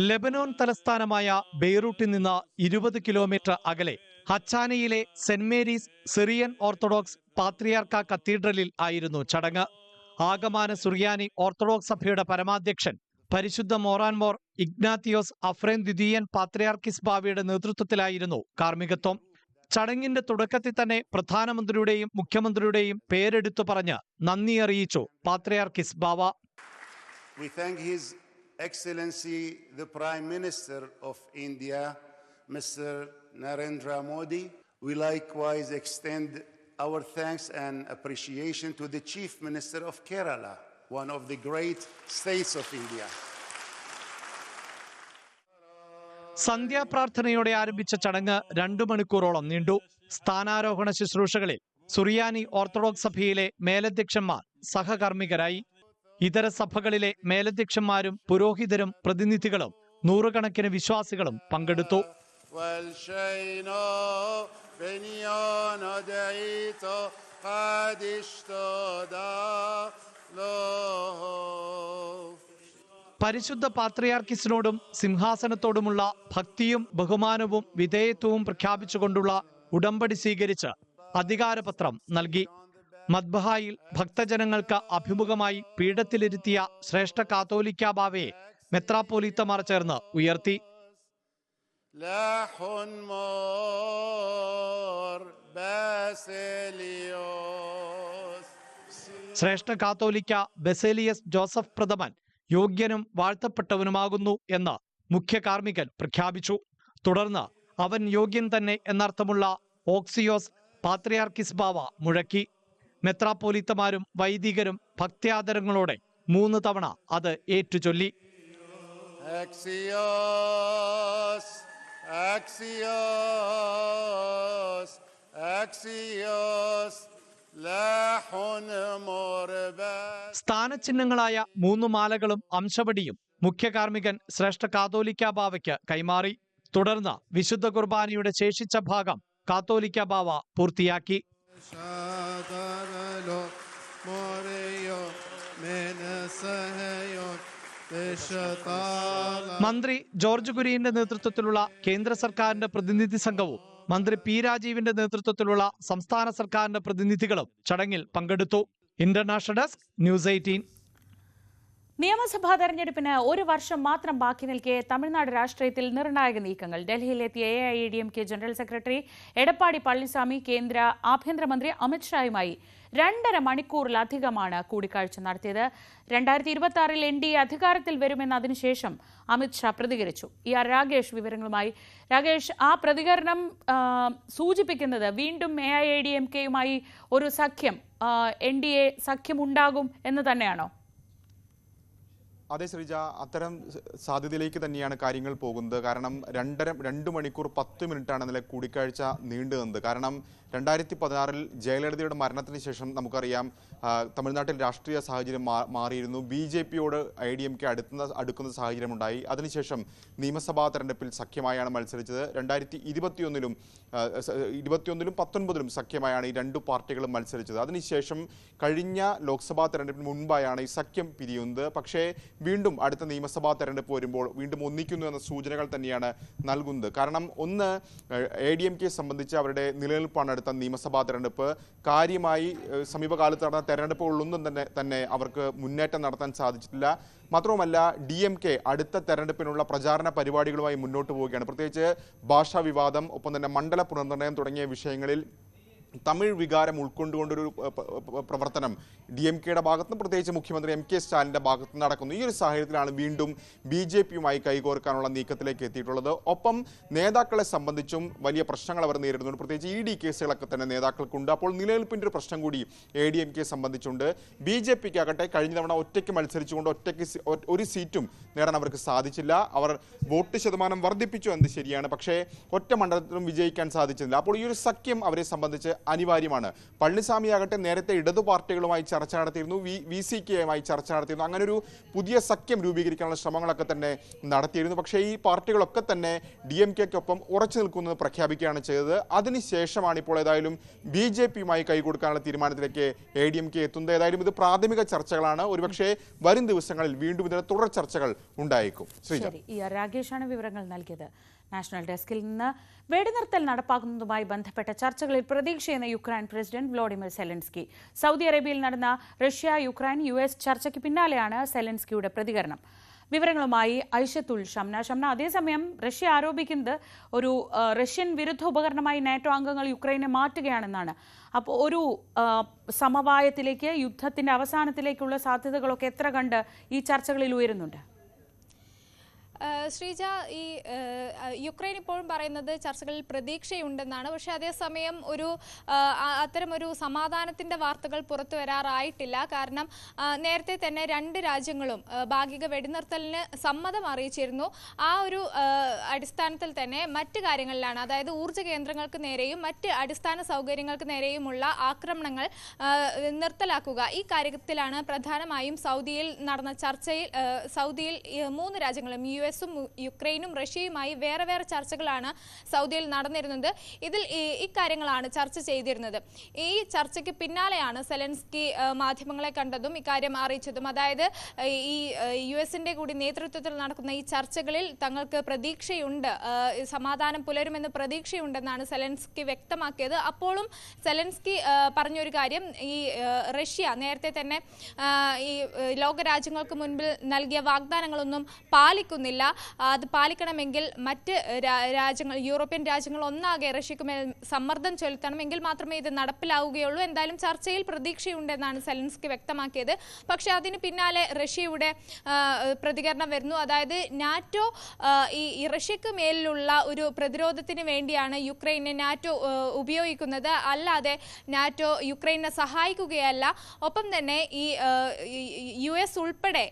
ലെബനോൻ തലസ്ഥാനമായ ബെയ്റൂട്ടിൽ നിന്ന് 20 കിലോമീറ്റർ അകലെ ഹച്ചാനയിലെ സെന്റ് മേരീസ് സിറിയൻ ഓർത്തഡോക്സ് പാത്രിയാർക്ക കത്തീഡ്രലിൽ ആയിരുന്നു ചടങ്ങ്. ആഗമാന സുറിയാനി ഓർത്തഡോക്സ് സഭയുടെ പരമാധ്യക്ഷൻ പരിശുദ്ധ മോറാൻമോർ ഇഗ്നാത്തിയോസ് അഫ്രേൻ ദ്വിതീയൻ പാത്രിയാർക്കിസ് ബാവയുടെ നേതൃത്വത്തിലായിരുന്നു കാർമ്മികത്വം. ചടങ്ങിന്റെ തുടക്കത്തിൽ തന്നെ പ്രധാനമന്ത്രിയുടെയും മുഖ്യമന്ത്രിയുടെയും പേരെടുത്തു പറഞ്ഞ് നന്ദി അറിയിച്ചു പാത്രിയാർക്കിസ് ബാവ. We thank His Excellency the Prime Minister of India, Mr. Narendra Modi. We likewise extend our thanks and appreciation to the Chief Minister of Kerala, one of the great states of India. സന്ധ്യാപ്രാർത്ഥനയോടെ ആരംഭിച്ച ചടങ്ങ് 2 മണിക്കൂറോളം നീണ്ടു. സ്ഥാനാരോഹണ ശുശ്രൂഷകളിൽ സുറിയാനി orthodox സഭയിലെ മേലധ്യക്ഷന്മാർ സഹകർമ്മികരായി. ഇതര സഭകളിലെ മേലധ്യക്ഷന്മാരും പുരോഹിതരും പ്രതിനിധികളും നൂറുകണക്കിന് വിശ്വാസികളും പങ്കെടുത്തു. പരിശുദ്ധ പാത്രിയാർക്കിസിനോടും സിംഹാസനത്തോടുമുള്ള ഭക്തിയും ബഹുമാനവും വിധേയത്വവും പ്രഖ്യാപിച്ചുകൊണ്ടുള്ള ഉടമ്പടി സ്വീകരിച്ച് അധികാരപത്രം നൽകി. മദ്ബഹായിൽ ഭക്തജനങ്ങൾക്ക് അഭിമുഖമായി പീഠത്തിലിരുത്തിയ ശ്രേഷ്ഠ കാത്തോലിക്ക ബാവയെ മെത്രാപ്പോലീത്തമാർ ചേർന്ന് ഉയർത്തി. ശ്രേഷ്ഠ കാത്തോലിക്ക ബസേലിയസ് ജോസഫ് പ്രഥമൻ യോഗ്യനും വാഴ്ത്തപ്പെട്ടവനുമാകുന്നു എന്ന് മുഖ്യ കാർമ്മികൻ പ്രഖ്യാപിച്ചു. തുടർന്ന് അവൻ യോഗ്യൻ തന്നെ എന്നർത്ഥമുള്ള ഓക്സിയോസ് പാത്രിയാർക്കിസ് ബാവ മുഴക്കി. മെത്രാപ്പോലീത്തമാരും വൈദികരും ഭക്ത്യാദരങ്ങളോടെ 3 തവണ അത് ഏറ്റുചൊല്ലി. സ്ഥാനചിഹ്നങ്ങളായ 3 മാലകളും അംശവടിയും മുഖ്യ കാർമ്മികൻ ശ്രേഷ്ഠ കാത്തോലിക്ക ബാവയ്ക്ക് കൈമാറി. തുടർന്ന് വിശുദ്ധ കുർബാനയുടെ ശേഷിച്ച ഭാഗം കാത്തോലിക്ക ബാവ പൂർത്തിയാക്കി. മന്ത്രി ജോർജ് കുര്യന്റെ നേതൃത്വത്തിലുള്ള കേന്ദ്ര സർക്കാരിന്റെ പ്രതിനിധി സംഘവും മന്ത്രി പി രാജീവിന്റെ നേതൃത്വത്തിലുള്ള സംസ്ഥാന സർക്കാരിന്റെ പ്രതിനിധികളും ചടങ്ങിൽ പങ്കെടുത്തു. International desk, news 18. നിയമസഭാ തെരഞ്ഞെടുപ്പിന് 1 വർഷം മാത്രം ബാക്കി നിൽക്കെ തമിഴ്നാട് രാഷ്ട്രീയത്തിൽ നിർണായക നീക്കങ്ങൾ. ഡൽഹിയിലെത്തിയ AIADMK general secretary Edappadi Palaniswami കേന്ദ്ര ആഭ്യന്തരമന്ത്രി അമിത്ഷായുമായി 2.5 മണിക്കൂറിലധികമാണ് കൂടിക്കാഴ്ച നടത്തിയത്. 2026 NDA അധികാരത്തിൽ വരുമെന്ന് അതിനുശേഷം അമിത്ഷാ പ്രതികരിച്ചു. രാകേഷ് വിവരങ്ങളുമായി. രാകേഷ്, ആ പ്രതികരണം സൂചിപ്പിക്കുന്നത് വീണ്ടും AIADMKയുമായി ഒരു സഖ്യം, NDA സഖ്യമുണ്ടാകും എന്ന് തന്നെയാണോ? അതെ ശ്രീജ, അത്തരം സാധ്യതയിലേക്ക് തന്നെയാണ് കാര്യങ്ങൾ പോകുന്നത്. കാരണം 2 മണിക്കൂർ 10 മിനിറ്റാണ് ഇന്നലെ കൂടിക്കാഴ്ച നീണ്ടു നിന്നത്. കാരണം 2016 ജയലളിതയുടെ മരണത്തിന് ശേഷം നമുക്കറിയാം തമിഴ്നാട്ടിൽ രാഷ്ട്രീയ സാഹചര്യം മാറിയിരുന്നു. BJPയോട് IDMK അടുക്കുന്ന സാഹചര്യമുണ്ടായി. അതിനുശേഷം നിയമസഭാ തെരഞ്ഞെടുപ്പിൽ സഖ്യമായാണ് മത്സരിച്ചത്. 2021-ലും 19-ലും സഖ്യമായാണ് ഈ 2 പാർട്ടികളും മത്സരിച്ചത്. അതിനുശേഷം കഴിഞ്ഞ ലോക്സഭാ തെരഞ്ഞെടുപ്പിന് മുൻപായാണ് ഈ സഖ്യം പിരിയുന്നത്. പക്ഷേ വീണ്ടും അടുത്ത നിയമസഭാ തെരഞ്ഞെടുപ്പ് വരുമ്പോൾ വീണ്ടും ഒന്നിക്കുന്നു എന്ന സൂചനകൾ തന്നെയാണ് നൽകുന്നത്. കാരണം ഒന്ന്, ADMK സംബന്ധിച്ച് അവരുടെ നിലനിൽപ്പാണ് അടുത്ത നിയമസഭാ തെരഞ്ഞെടുപ്പ്. കാര്യമായി സമീപകാലത്ത് നടന്ന തെരഞ്ഞെടുപ്പുകളൊന്നും തന്നെ അവർക്ക് മുന്നേറ്റം നടത്താൻ സാധിച്ചിട്ടില്ല. മാത്രവുമല്ല, DMK അടുത്ത തെരഞ്ഞെടുപ്പിനുള്ള പ്രചാരണ പരിപാടികളുമായി മുന്നോട്ട് പോവുകയാണ്. പ്രത്യേകിച്ച് ഭാഷാ വിവാദം, ഒപ്പം തന്നെ മണ്ഡല പുനർനിർണയം തുടങ്ങിയ വിഷയങ്ങളിൽ തമിഴ് വികാരം ഉൾക്കൊണ്ടുകൊണ്ടൊരു പ്രവർത്തനം DMKയുടെ ഭാഗത്തുനിന്ന്, പ്രത്യേകിച്ച് മുഖ്യമന്ത്രി MK സ്റ്റാലിൻ്റെ ഭാഗത്തുനിന്ന് നടക്കുന്നു. ഈ ഒരു സാഹചര്യത്തിലാണ് വീണ്ടും BJPയുമായി കൈകോർക്കാനുള്ള നീക്കത്തിലേക്ക് എത്തിയിട്ടുള്ളത്. ഒപ്പം നേതാക്കളെ സംബന്ധിച്ചും വലിയ പ്രശ്നങ്ങൾ അവർ നേരിടുന്നുണ്ട്. പ്രത്യേകിച്ച് ED കേസുകളൊക്കെ തന്നെ നേതാക്കൾക്കുണ്ട്. അപ്പോൾ നിലനിൽപ്പിൻ്റെ ഒരു പ്രശ്നം കൂടി ADMK സംബന്ധിച്ചുണ്ട്. BJPക്കാകട്ടെ കഴിഞ്ഞ തവണ ഒറ്റയ്ക്ക് മത്സരിച്ചുകൊണ്ട് ഒരു സീറ്റും നേടാൻ അവർക്ക് സാധിച്ചില്ല. അവർ വോട്ട് ശതമാനം വർദ്ധിപ്പിച്ചു എന്നത് ശരിയാണ്, പക്ഷേ ഒറ്റ മണ്ഡലത്തിലും വിജയിക്കാൻ സാധിച്ചില്ല. അപ്പോൾ ഈ ഒരു സഖ്യം അവരെ സംബന്ധിച്ച് അനിവാര്യമാണ്. പളനിസ്വാമി ആകട്ടെ നേരത്തെ ഇടതു പാർട്ടികളുമായി ചർച്ച നടത്തിയിരുന്നു, VCKയുമായി ചർച്ച നടത്തിയിരുന്നു. അങ്ങനെ ഒരു പുതിയ സഖ്യം രൂപീകരിക്കാനുള്ള ശ്രമങ്ങളൊക്കെ തന്നെ നടത്തിയിരുന്നു. പക്ഷേ ഈ പാർട്ടികളൊക്കെ തന്നെ DMKയ്ക്കൊപ്പം ഉറച്ചു നിൽക്കുന്നത് പ്രഖ്യാപിക്കുകയാണ് ചെയ്തത്. അതിനുശേഷമാണ് ഇപ്പോൾ ഏതായാലും BJPയുമായി കൈകൊടുക്കാനുള്ള തീരുമാനത്തിലേക്ക് ADMK എത്തുന്നത്. ഏതായാലും ഇത് പ്രാഥമിക ചർച്ചകളാണ്. ഒരുപക്ഷെ വരും ദിവസങ്ങളിൽ വീണ്ടും ഇതിന് തുടർ ചർച്ചകൾ ഉണ്ടായേക്കും. രാകേഷാണ് വിവരങ്ങൾ നൽകിയത്. നാഷണൽ ഡെസ്കിൽ നിന്ന് വെടിനിർത്തൽ നടപ്പാക്കുന്നതുമായി ബന്ധപ്പെട്ട ചർച്ചകളിൽ പ്രതീക്ഷയെന്ന Ukraine president Volodymyr Zelensky. Saudi അറേബ്യയിൽ നടന്ന റഷ്യ-യുക്രൈൻ-US ചർച്ചയ്ക്ക് പിന്നാലെയാണ് സെലൻസ്കിയുടെ പ്രതികരണം. വിവരങ്ങളുമായി ഐഷത്തുൽ ഷംന. അതേസമയം റഷ്യ ആരോപിക്കുന്നത് ഒരു റഷ്യൻ വിരുദ്ധ ഉപകരണമായി നാറ്റോ അംഗങ്ങൾ യുക്രൈനെ മാറ്റുകയാണെന്നാണ്. അപ്പോൾ ഒരു സമവായത്തിലേക്ക്, യുദ്ധത്തിന്റെ അവസാനത്തിലേക്കുള്ള സാധ്യതകളൊക്കെ എത്ര കണ്ട് ഈ ചർച്ചകളിൽ ഉയരുന്നുണ്ട്? ശ്രീജ, ഈ യുക്രൈൻ ഇപ്പോഴും പറയുന്നത് ചർച്ചകളിൽ പ്രതീക്ഷയുണ്ടെന്നാണ്. പക്ഷേ അതേസമയം അത്തരമൊരു സമാധാനത്തിൻ്റെ വാർത്തകൾ പുറത്തു വരാറായിട്ടില്ല. കാരണം നേരത്തെ തന്നെ രണ്ട് രാജ്യങ്ങളും ഭാഗിക വെടിനിർത്തലിന് സമ്മതം അറിയിച്ചിരുന്നു. ആ ഒരു അടിസ്ഥാനത്തിൽ തന്നെ മറ്റ് കാര്യങ്ങളിലാണ്, അതായത് ഊർജ്ജ കേന്ദ്രങ്ങൾക്ക് നേരെയും മറ്റ് അടിസ്ഥാന സൗകര്യങ്ങൾക്ക് നേരെയുമുള്ള ആക്രമണങ്ങൾ നിർത്തലാക്കുക, ഈ കാര്യത്തിലാണ് പ്രധാനമായും സൗദിയിൽ നടന്ന ചർച്ചയിൽ സൗദിയിൽ മൂന്ന് രാജ്യങ്ങളും US-ഉം യുക്രൈനും റഷ്യയുമായി വേറെ വേറെ ചർച്ചകളാണ് സൗദിയിൽ നടന്നിരുന്നത്. ഇതിൽ ഇക്കാര്യങ്ങളാണ് ചർച്ച ചെയ്തിരുന്നത്. ഈ ചർച്ചയ്ക്ക് പിന്നാലെയാണ് സെലൻസ്കി മാധ്യമങ്ങളെ കണ്ടതും ഇക്കാര്യം അറിയിച്ചതും. അതായത് ഈ US-ന്റെ കൂടി നേതൃത്വത്തിൽ നടക്കുന്ന ഈ ചർച്ചകളിൽ തങ്ങൾക്ക് പ്രതീക്ഷയുണ്ട്, സമാധാനം പുലരുമെന്ന് പ്രതീക്ഷയുണ്ടെന്നാണ് സെലൻസ്കി വ്യക്തമാക്കിയത്. അപ്പോഴും സെലൻസ്കി പറഞ്ഞൊരു കാര്യം, ഈ റഷ്യ നേരത്തെ തന്നെ ഈ ലോകരാജ്യങ്ങൾക്ക് മുൻപിൽ നൽകിയ വാഗ്ദാനങ്ങളൊന്നും പാലിക്കുന്നില്ല. അത് പാലിക്കണമെങ്കിൽ മറ്റ് രാജ്യങ്ങൾ, യൂറോപ്യൻ രാജ്യങ്ങൾ ഒന്നാകെ റഷ്യക്ക് മേൽ സമ്മർദ്ദം ചെലുത്തണമെങ്കിൽ മാത്രമേ ഇത് നടപ്പിലാവുകയുള്ളൂ. എന്തായാലും ചർച്ചയിൽ പ്രതീക്ഷയുണ്ടെന്നാണ് സെലൻസ്കി വ്യക്തമാക്കിയത്. പക്ഷേ അതിന് പിന്നാലെ റഷ്യയുടെ പ്രതികരണം വരുന്നു. അതായത് നാറ്റോ ഈ റഷ്യക്ക് മേലിലുള്ള ഒരു പ്രതിരോധത്തിന് വേണ്ടിയാണ് യുക്രൈനെ നാറ്റോ ഉപയോഗിക്കുന്നത്, അല്ലാതെ നാറ്റോ യുക്രൈനെ സഹായിക്കുകയല്ല. ഒപ്പം തന്നെ ഈ US ഉൾപ്പെടെ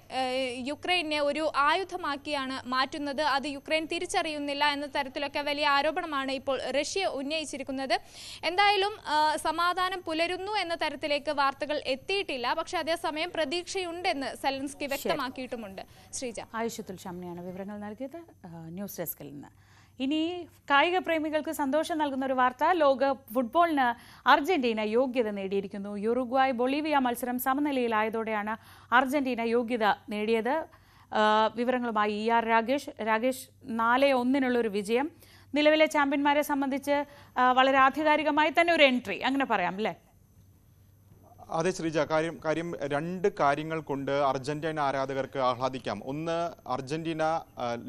യുക്രൈനെ ഒരു ആയുധമാക്കിയാണ് മാറ്റുന്നത്, അത് യുക്രൈൻ തിരിച്ചറിയുന്നില്ല എന്ന തരത്തിലൊക്കെ വലിയ ആരോപണമാണ് ഇപ്പോൾ റഷ്യ ഉന്നയിച്ചിരിക്കുന്നത്. എന്തായാലും സമാധാനം പുലരുന്നു എന്ന തരത്തിലേക്ക് വാർത്തകൾ എത്തിയിട്ടില്ല. പക്ഷേ അതേസമയം പ്രതീക്ഷയുണ്ടെന്ന് സെലൻസ്കി വ്യക്തമാക്കിയിട്ടുമുണ്ട്. ശ്രീജ. ആയിഷത്തുൽ ഷംനയാണ് വിവരങ്ങൾ നൽകിയത് ന്യൂസ് ഡെസ്കിൽ നിന്ന്. ഇനി കായിക പ്രേമികൾക്ക് സന്തോഷം നൽകുന്ന ഒരു വാർത്ത. ലോക ഫുട്ബോളിന് അർജന്റീന യോഗ്യത നേടിയിരിക്കുന്നു. യുറുഗ്വായ് ബൊളീവിയ മത്സരം സമനിലയിലായതോടെയാണ് അർജന്റീന യോഗ്യത നേടിയത്. വിവരങ്ങളുമായി രാകേഷ്. 4-1 ഒരു വിജയം. നിലവിലെ ചാമ്പ്യന്മാരെ സംബന്ധിച്ച് വളരെ ആധികാരികമായി തന്നെ ഒരു എൻട്രി, അങ്ങനെ പറയാം അല്ലേ? അതെ ശ്രീജ, കാര്യം രണ്ട് കാര്യങ്ങൾ കൊണ്ട് അർജന്റീന ആരാധകർക്ക് ആഹ്ലാദിക്കാം. ഒന്ന്, അർജന്റീന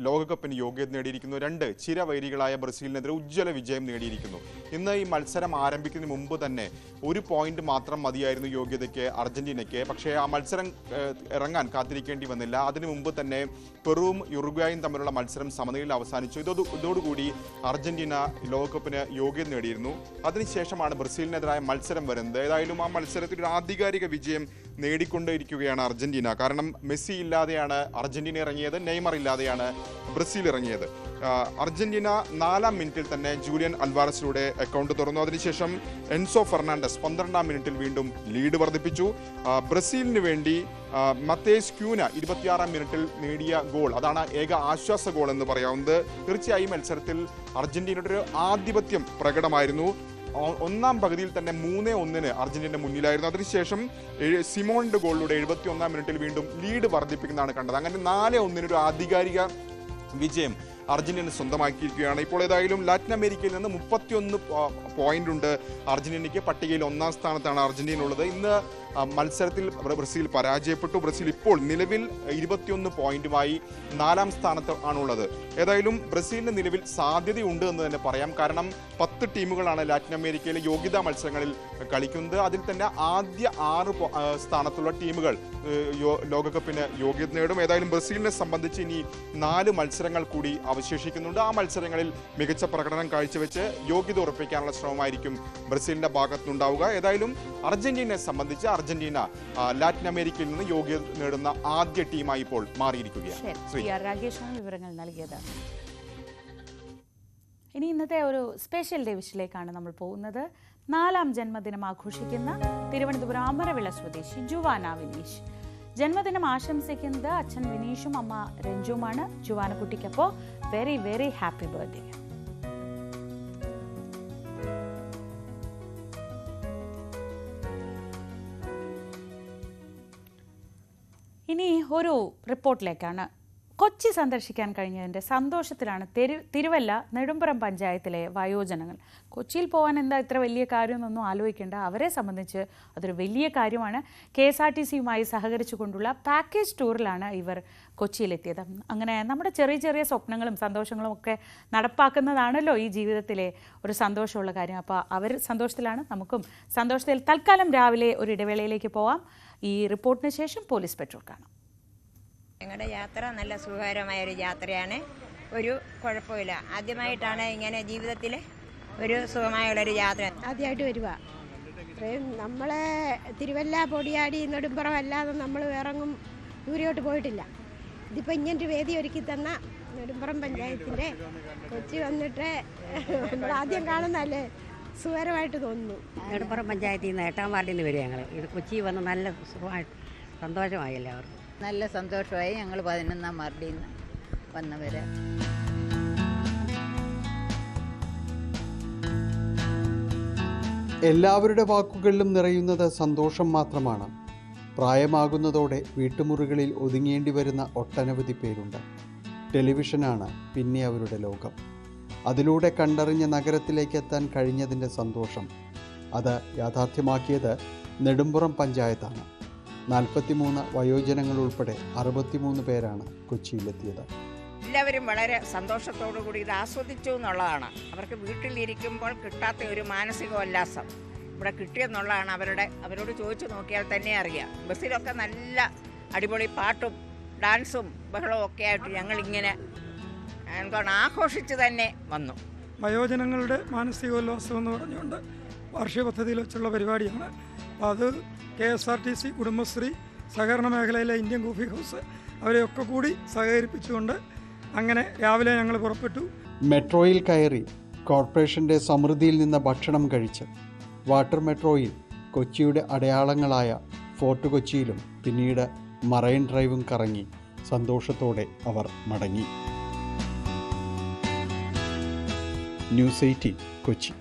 ലോകകപ്പിന് യോഗ്യത നേടിയിരിക്കുന്നു. രണ്ട്, ചിരവൈരികളായ ബ്രസീലിനെതിരെ ഉജ്ജ്വല വിജയം നേടിയിരിക്കുന്നു. ഇന്ന് ഈ മത്സരം ആരംഭിക്കുന്നതിന് മുമ്പ് തന്നെ 1 പോയിന്റ് മാത്രം മതിയായിരുന്നു യോഗ്യതയ്ക്ക് അർജന്റീനയ്ക്ക്. പക്ഷേ ആ മത്സരം ഇറങ്ങാൻ കാത്തിരിക്കേണ്ടി വന്നില്ല. അതിനു മുമ്പ് തന്നെ പെറുവും യുറുഗ്വായും തമ്മിലുള്ള മത്സരം സമനിലയിൽ അവസാനിച്ചു. ഇതോടുകൂടി അർജന്റീന ലോകകപ്പിന് യോഗ്യത നേടിയിരുന്നു. അതിനുശേഷമാണ് ബ്രസീലിനെതിരായ മത്സരം വരുന്നത്. ഏതായാലും ആ മത്സരത്തിൽ ആധികാരിക വിജയം നേടിക്കൊണ്ടിരിക്കുകയാണ് അർജന്റീന. കാരണം മെസ്സി ഇല്ലാതെയാണ് അർജന്റീന ഇറങ്ങിയത്, നെയ്മർ ഇല്ലാതെയാണ് ബ്രസീൽ ഇറങ്ങിയത്. അർജന്റീന 4-ാം മിനിറ്റിൽ തന്നെ ജൂലിയൻ അൽവാരസിലൂടെ അക്കൗണ്ട് തുറന്നു. അതിനുശേഷം എൻസോ ഫെർണാണ്ടസ് 12-ാം മിനിറ്റിൽ വീണ്ടും ലീഡ് വർദ്ധിപ്പിച്ചു. ബ്രസീലിന് വേണ്ടി മത്തേസ് ക്യൂന 26-ാം മിനിറ്റിൽ നേടിയ ഗോൾ, അതാണ് ഏക ആശ്വാസ ഗോൾ എന്ന് പറയാവുന്നത്. തീർച്ചയായും മത്സരത്തിൽ അർജന്റീനയുടെ ഒരു ആധിപത്യം പ്രകടമായിരുന്നു. ഒന്നാം പകുതിയിൽ തന്നെ 3-1 അർജന്റീന മുന്നിലായിരുന്നു. അതിനുശേഷം സിമോണിന്റെ ഗോളിലൂടെ 71-ാം മിനിറ്റിൽ വീണ്ടും ലീഡ് വർദ്ധിപ്പിക്കുന്നതാണ് കണ്ടത്. അങ്ങനെ 4-1 ഒരു ആധികാരിക വിജയം അർജന്റീന സ്വന്തമാക്കിയിരിക്കുകയാണ്. ഇപ്പോൾ ഏതായാലും ലാറ്റിൻ അമേരിക്കയിൽ നിന്ന് 31 പോയിന്റ് ഉണ്ട് അർജന്റീനയ്ക്ക്. പട്ടികയിൽ 1-ാം സ്ഥാനത്താണ് അർജന്റീന ഉള്ളത്. ഇന്ന് മത്സരത്തിൽ ബ്രസീൽ പരാജയപ്പെട്ടു. ബ്രസീൽ ഇപ്പോൾ നിലവിൽ 21 പോയിന്റുമായി 4-ാം സ്ഥാനത്ത് ആണുള്ളത്. ഏതായാലും ബ്രസീലിന് നിലവിൽ സാധ്യതയുണ്ട് എന്ന് തന്നെ പറയാം. കാരണം 10 ടീമുകളാണ് ലാറ്റിൻ അമേരിക്കയിലെ യോഗ്യതാ മത്സരങ്ങളിൽ കളിക്കുന്നത്. അതിൽ തന്നെ ആദ്യ 6 സ്ഥാനത്തുള്ള ടീമുകൾ ലോകകപ്പിന് യോഗ്യത നേടും. ഏതായാലും ബ്രസീലിനെ സംബന്ധിച്ച് ഇനി 4 മത്സരങ്ങൾ കൂടി അവശേഷിക്കുന്നുണ്ട്. ആ മത്സരങ്ങളിൽ മികച്ച പ്രകടനം കാഴ്ചവെച്ച് യോഗ്യത ഉറപ്പിക്കാനുള്ള ശ്രമമായിരിക്കും ബ്രസീലിന്റെ ഭാഗത്തുനിന്നുണ്ടാവുക. ഏതായാലും അർജന്റീനയെ സംബന്ധിച്ച് അർജന്റീന ലാറ്റിൻ അമേരിക്കയിൽ നിന്ന് യോഗ്യത നേടുന്ന ആദ്യ ടീമായി ഇപ്പോൾ മാറിയിരിക്കുകയാണ്. രാകേഷാണ് വിവരങ്ങൾ നൽകിയത്. ഇനി ഇന്നത്തെ ഒരു സ്പെഷ്യൽ ഡേ വിഷിലേക്കാണ് നമ്മൾ പോകുന്നത്. 4ാം ജന്മദിനം ആഘോഷിക്കുന്ന തിരുവനന്തപുരം അമരവിള സ്വദേശി ജുവാന വിനീഷ്. ജന്മദിനം ആശംസിക്കുന്നത് അച്ഛൻ വിനീഷും അമ്മ രഞ്ജുവുമാണ്. ജുവാനക്കുട്ടിക്കപ്പോൾ വെരി വെരി ഹാപ്പി ബർത്ത്ഡേ. ഇനി ഒരു റിപ്പോർട്ടിലേക്കാണ്. കൊച്ചി സന്ദർശിക്കാൻ കഴിഞ്ഞതിൻ്റെ സന്തോഷത്തിലാണ് തിരുവല്ല നെടുമ്പുറം പഞ്ചായത്തിലെ വയോജനങ്ങൾ. കൊച്ചിയിൽ പോകാൻ എന്താ ഇത്ര വലിയ കാര്യമെന്നൊന്നും ആലോചിക്കേണ്ട. അവരെ സംബന്ധിച്ച് അതൊരു വലിയ കാര്യമാണ്. KSRTCയുമായി സഹകരിച്ചുകൊണ്ടുള്ള പാക്കേജ് ടൂറിലാണ് ഇവർ കൊച്ചിയിലെത്തിയത്. അങ്ങനെ നമ്മുടെ ചെറിയ ചെറിയ സ്വപ്നങ്ങളും സന്തോഷങ്ങളും ഒക്കെ നടപ്പാക്കുന്നതാണല്ലോ ഈ ജീവിതത്തിലെ ഒരു സന്തോഷമുള്ള കാര്യം. അപ്പോൾ അവർ സന്തോഷത്തിലാണ്, നമുക്കും സന്തോഷത്തിൽ. തൽക്കാലം രാവിലെ ഒരു ഇടവേളയിലേക്ക് പോവാം. ഈ റിപ്പോർട്ടിന് ശേഷം പോലീസ് പെട്രോൾ കാണാം. ഞങ്ങളുടെ യാത്ര നല്ല സുഖകരമായൊരു യാത്രയാണ്. ഒരു കുഴപ്പമില്ല. ആദ്യമായിട്ടാണ് ഇങ്ങനെ ജീവിതത്തിൽ ഒരു സുഖമായുള്ളൊരു യാത്ര. ആദ്യമായിട്ട് വരുക. നമ്മളെ തിരുവല്ല, പൊടിയാടി, നെടുമ്പുറം അല്ലാതെ നമ്മൾ വേറെങ്ങും ദൂരെയോട്ട് പോയിട്ടില്ല. ഇതിപ്പോൾ ഇങ്ങനൊരു വേദി ഒരുക്കി തന്ന നെടുമ്പുറം പഞ്ചായത്തിൻ്റെ കൊച്ചി വന്നിട്ട് നമ്മൾ ആദ്യം കാണുന്നതല്ലേ, സുഖകരമായിട്ട് തോന്നുന്നു. നെടുമ്പുറം പഞ്ചായത്തിൽ നിന്ന് 8ാം വാർഡിൽ നിന്ന് വരും ഞങ്ങൾ. ഇത് കൊച്ചി വന്ന് നല്ല സുഖമായിട്ട് സന്തോഷമായി എല്ലാവർക്കും. നല്ല സന്തോഷമായി. ഞങ്ങൾ 11ാം വാർഡിൽ നിന്ന് വന്നവര്. എല്ലാവരുടെ വാക്കുകളിലും നിറയുന്നത് സന്തോഷം മാത്രമാണ്. പ്രായമാകുന്നതോടെ വീട്ടുമുറികളിൽ ഒതുങ്ങേണ്ടി വരുന്ന ഒട്ടനവധി പേരുണ്ട്. ടെലിവിഷനാണ് പിന്നെ അവരുടെ ലോകം. അതിലൂടെ കണ്ടറിഞ്ഞ നഗരത്തിലേക്ക് എത്താൻ കഴിഞ്ഞതിൻ്റെ സന്തോഷം, അത് യാഥാർത്ഥ്യമാക്കിയത് നെടുമ്പുറം പഞ്ചായത്താണ്. 43 വയോജനങ്ങൾ ഉൾപ്പെടെ 63 പേരാണ് കൊച്ചിയിലെത്തിയത്. എല്ലാവരും വളരെ സന്തോഷത്തോടു കൂടി ഇത് ആസ്വദിച്ചു എന്നുള്ളതാണ്. അവർക്ക് വീട്ടിലിരിക്കുമ്പോൾ കിട്ടാത്ത ഒരു മാനസികോല്ലാസം ഇവിടെ കിട്ടിയെന്നുള്ളതാണ് അവരോട് ചോദിച്ചു നോക്കിയാൽ തന്നെ അറിയാം. ബസ്സിലൊക്കെ നല്ല അടിപൊളി പാട്ടും ഡാൻസും ബഹളവും ഒക്കെ ആയിട്ട് ഞങ്ങളിങ്ങനെ എന്താണ് ആഘോഷിച്ച് തന്നെ വന്നു. വയോജനങ്ങളുടെ മാനസികോല്ലാസം എന്ന് പറഞ്ഞുകൊണ്ട് വാർഷിക പദ്ധതിയിൽ വെച്ചുള്ള പരിപാടിയാണ്. അത് KSRTC, കുടുംബശ്രീ, സഹകരണ മേഖലയിലെ ഇന്ത്യൻ കോഫി ഹൗസ് അവരെയൊക്കെ കൂടി സഹകരിപ്പിച്ചുകൊണ്ട് അങ്ങനെ രാവിലെ ഞങ്ങൾ പുറപ്പെട്ടു. മെട്രോയിൽ കയറി കോർപ്പറേഷൻ്റെ സമൃദ്ധിയിൽ നിന്ന് ഭക്ഷണം കഴിച്ച് വാട്ടർ മെട്രോയിൽ കൊച്ചിയുടെ അടയാളങ്ങളായ ഫോർട്ട് കൊച്ചിയിലും പിന്നീട് മറൈൻ ഡ്രൈവും കറങ്ങി സന്തോഷത്തോടെ അവർ മടങ്ങി. ന്യൂസ് 18 കൊച്ചി.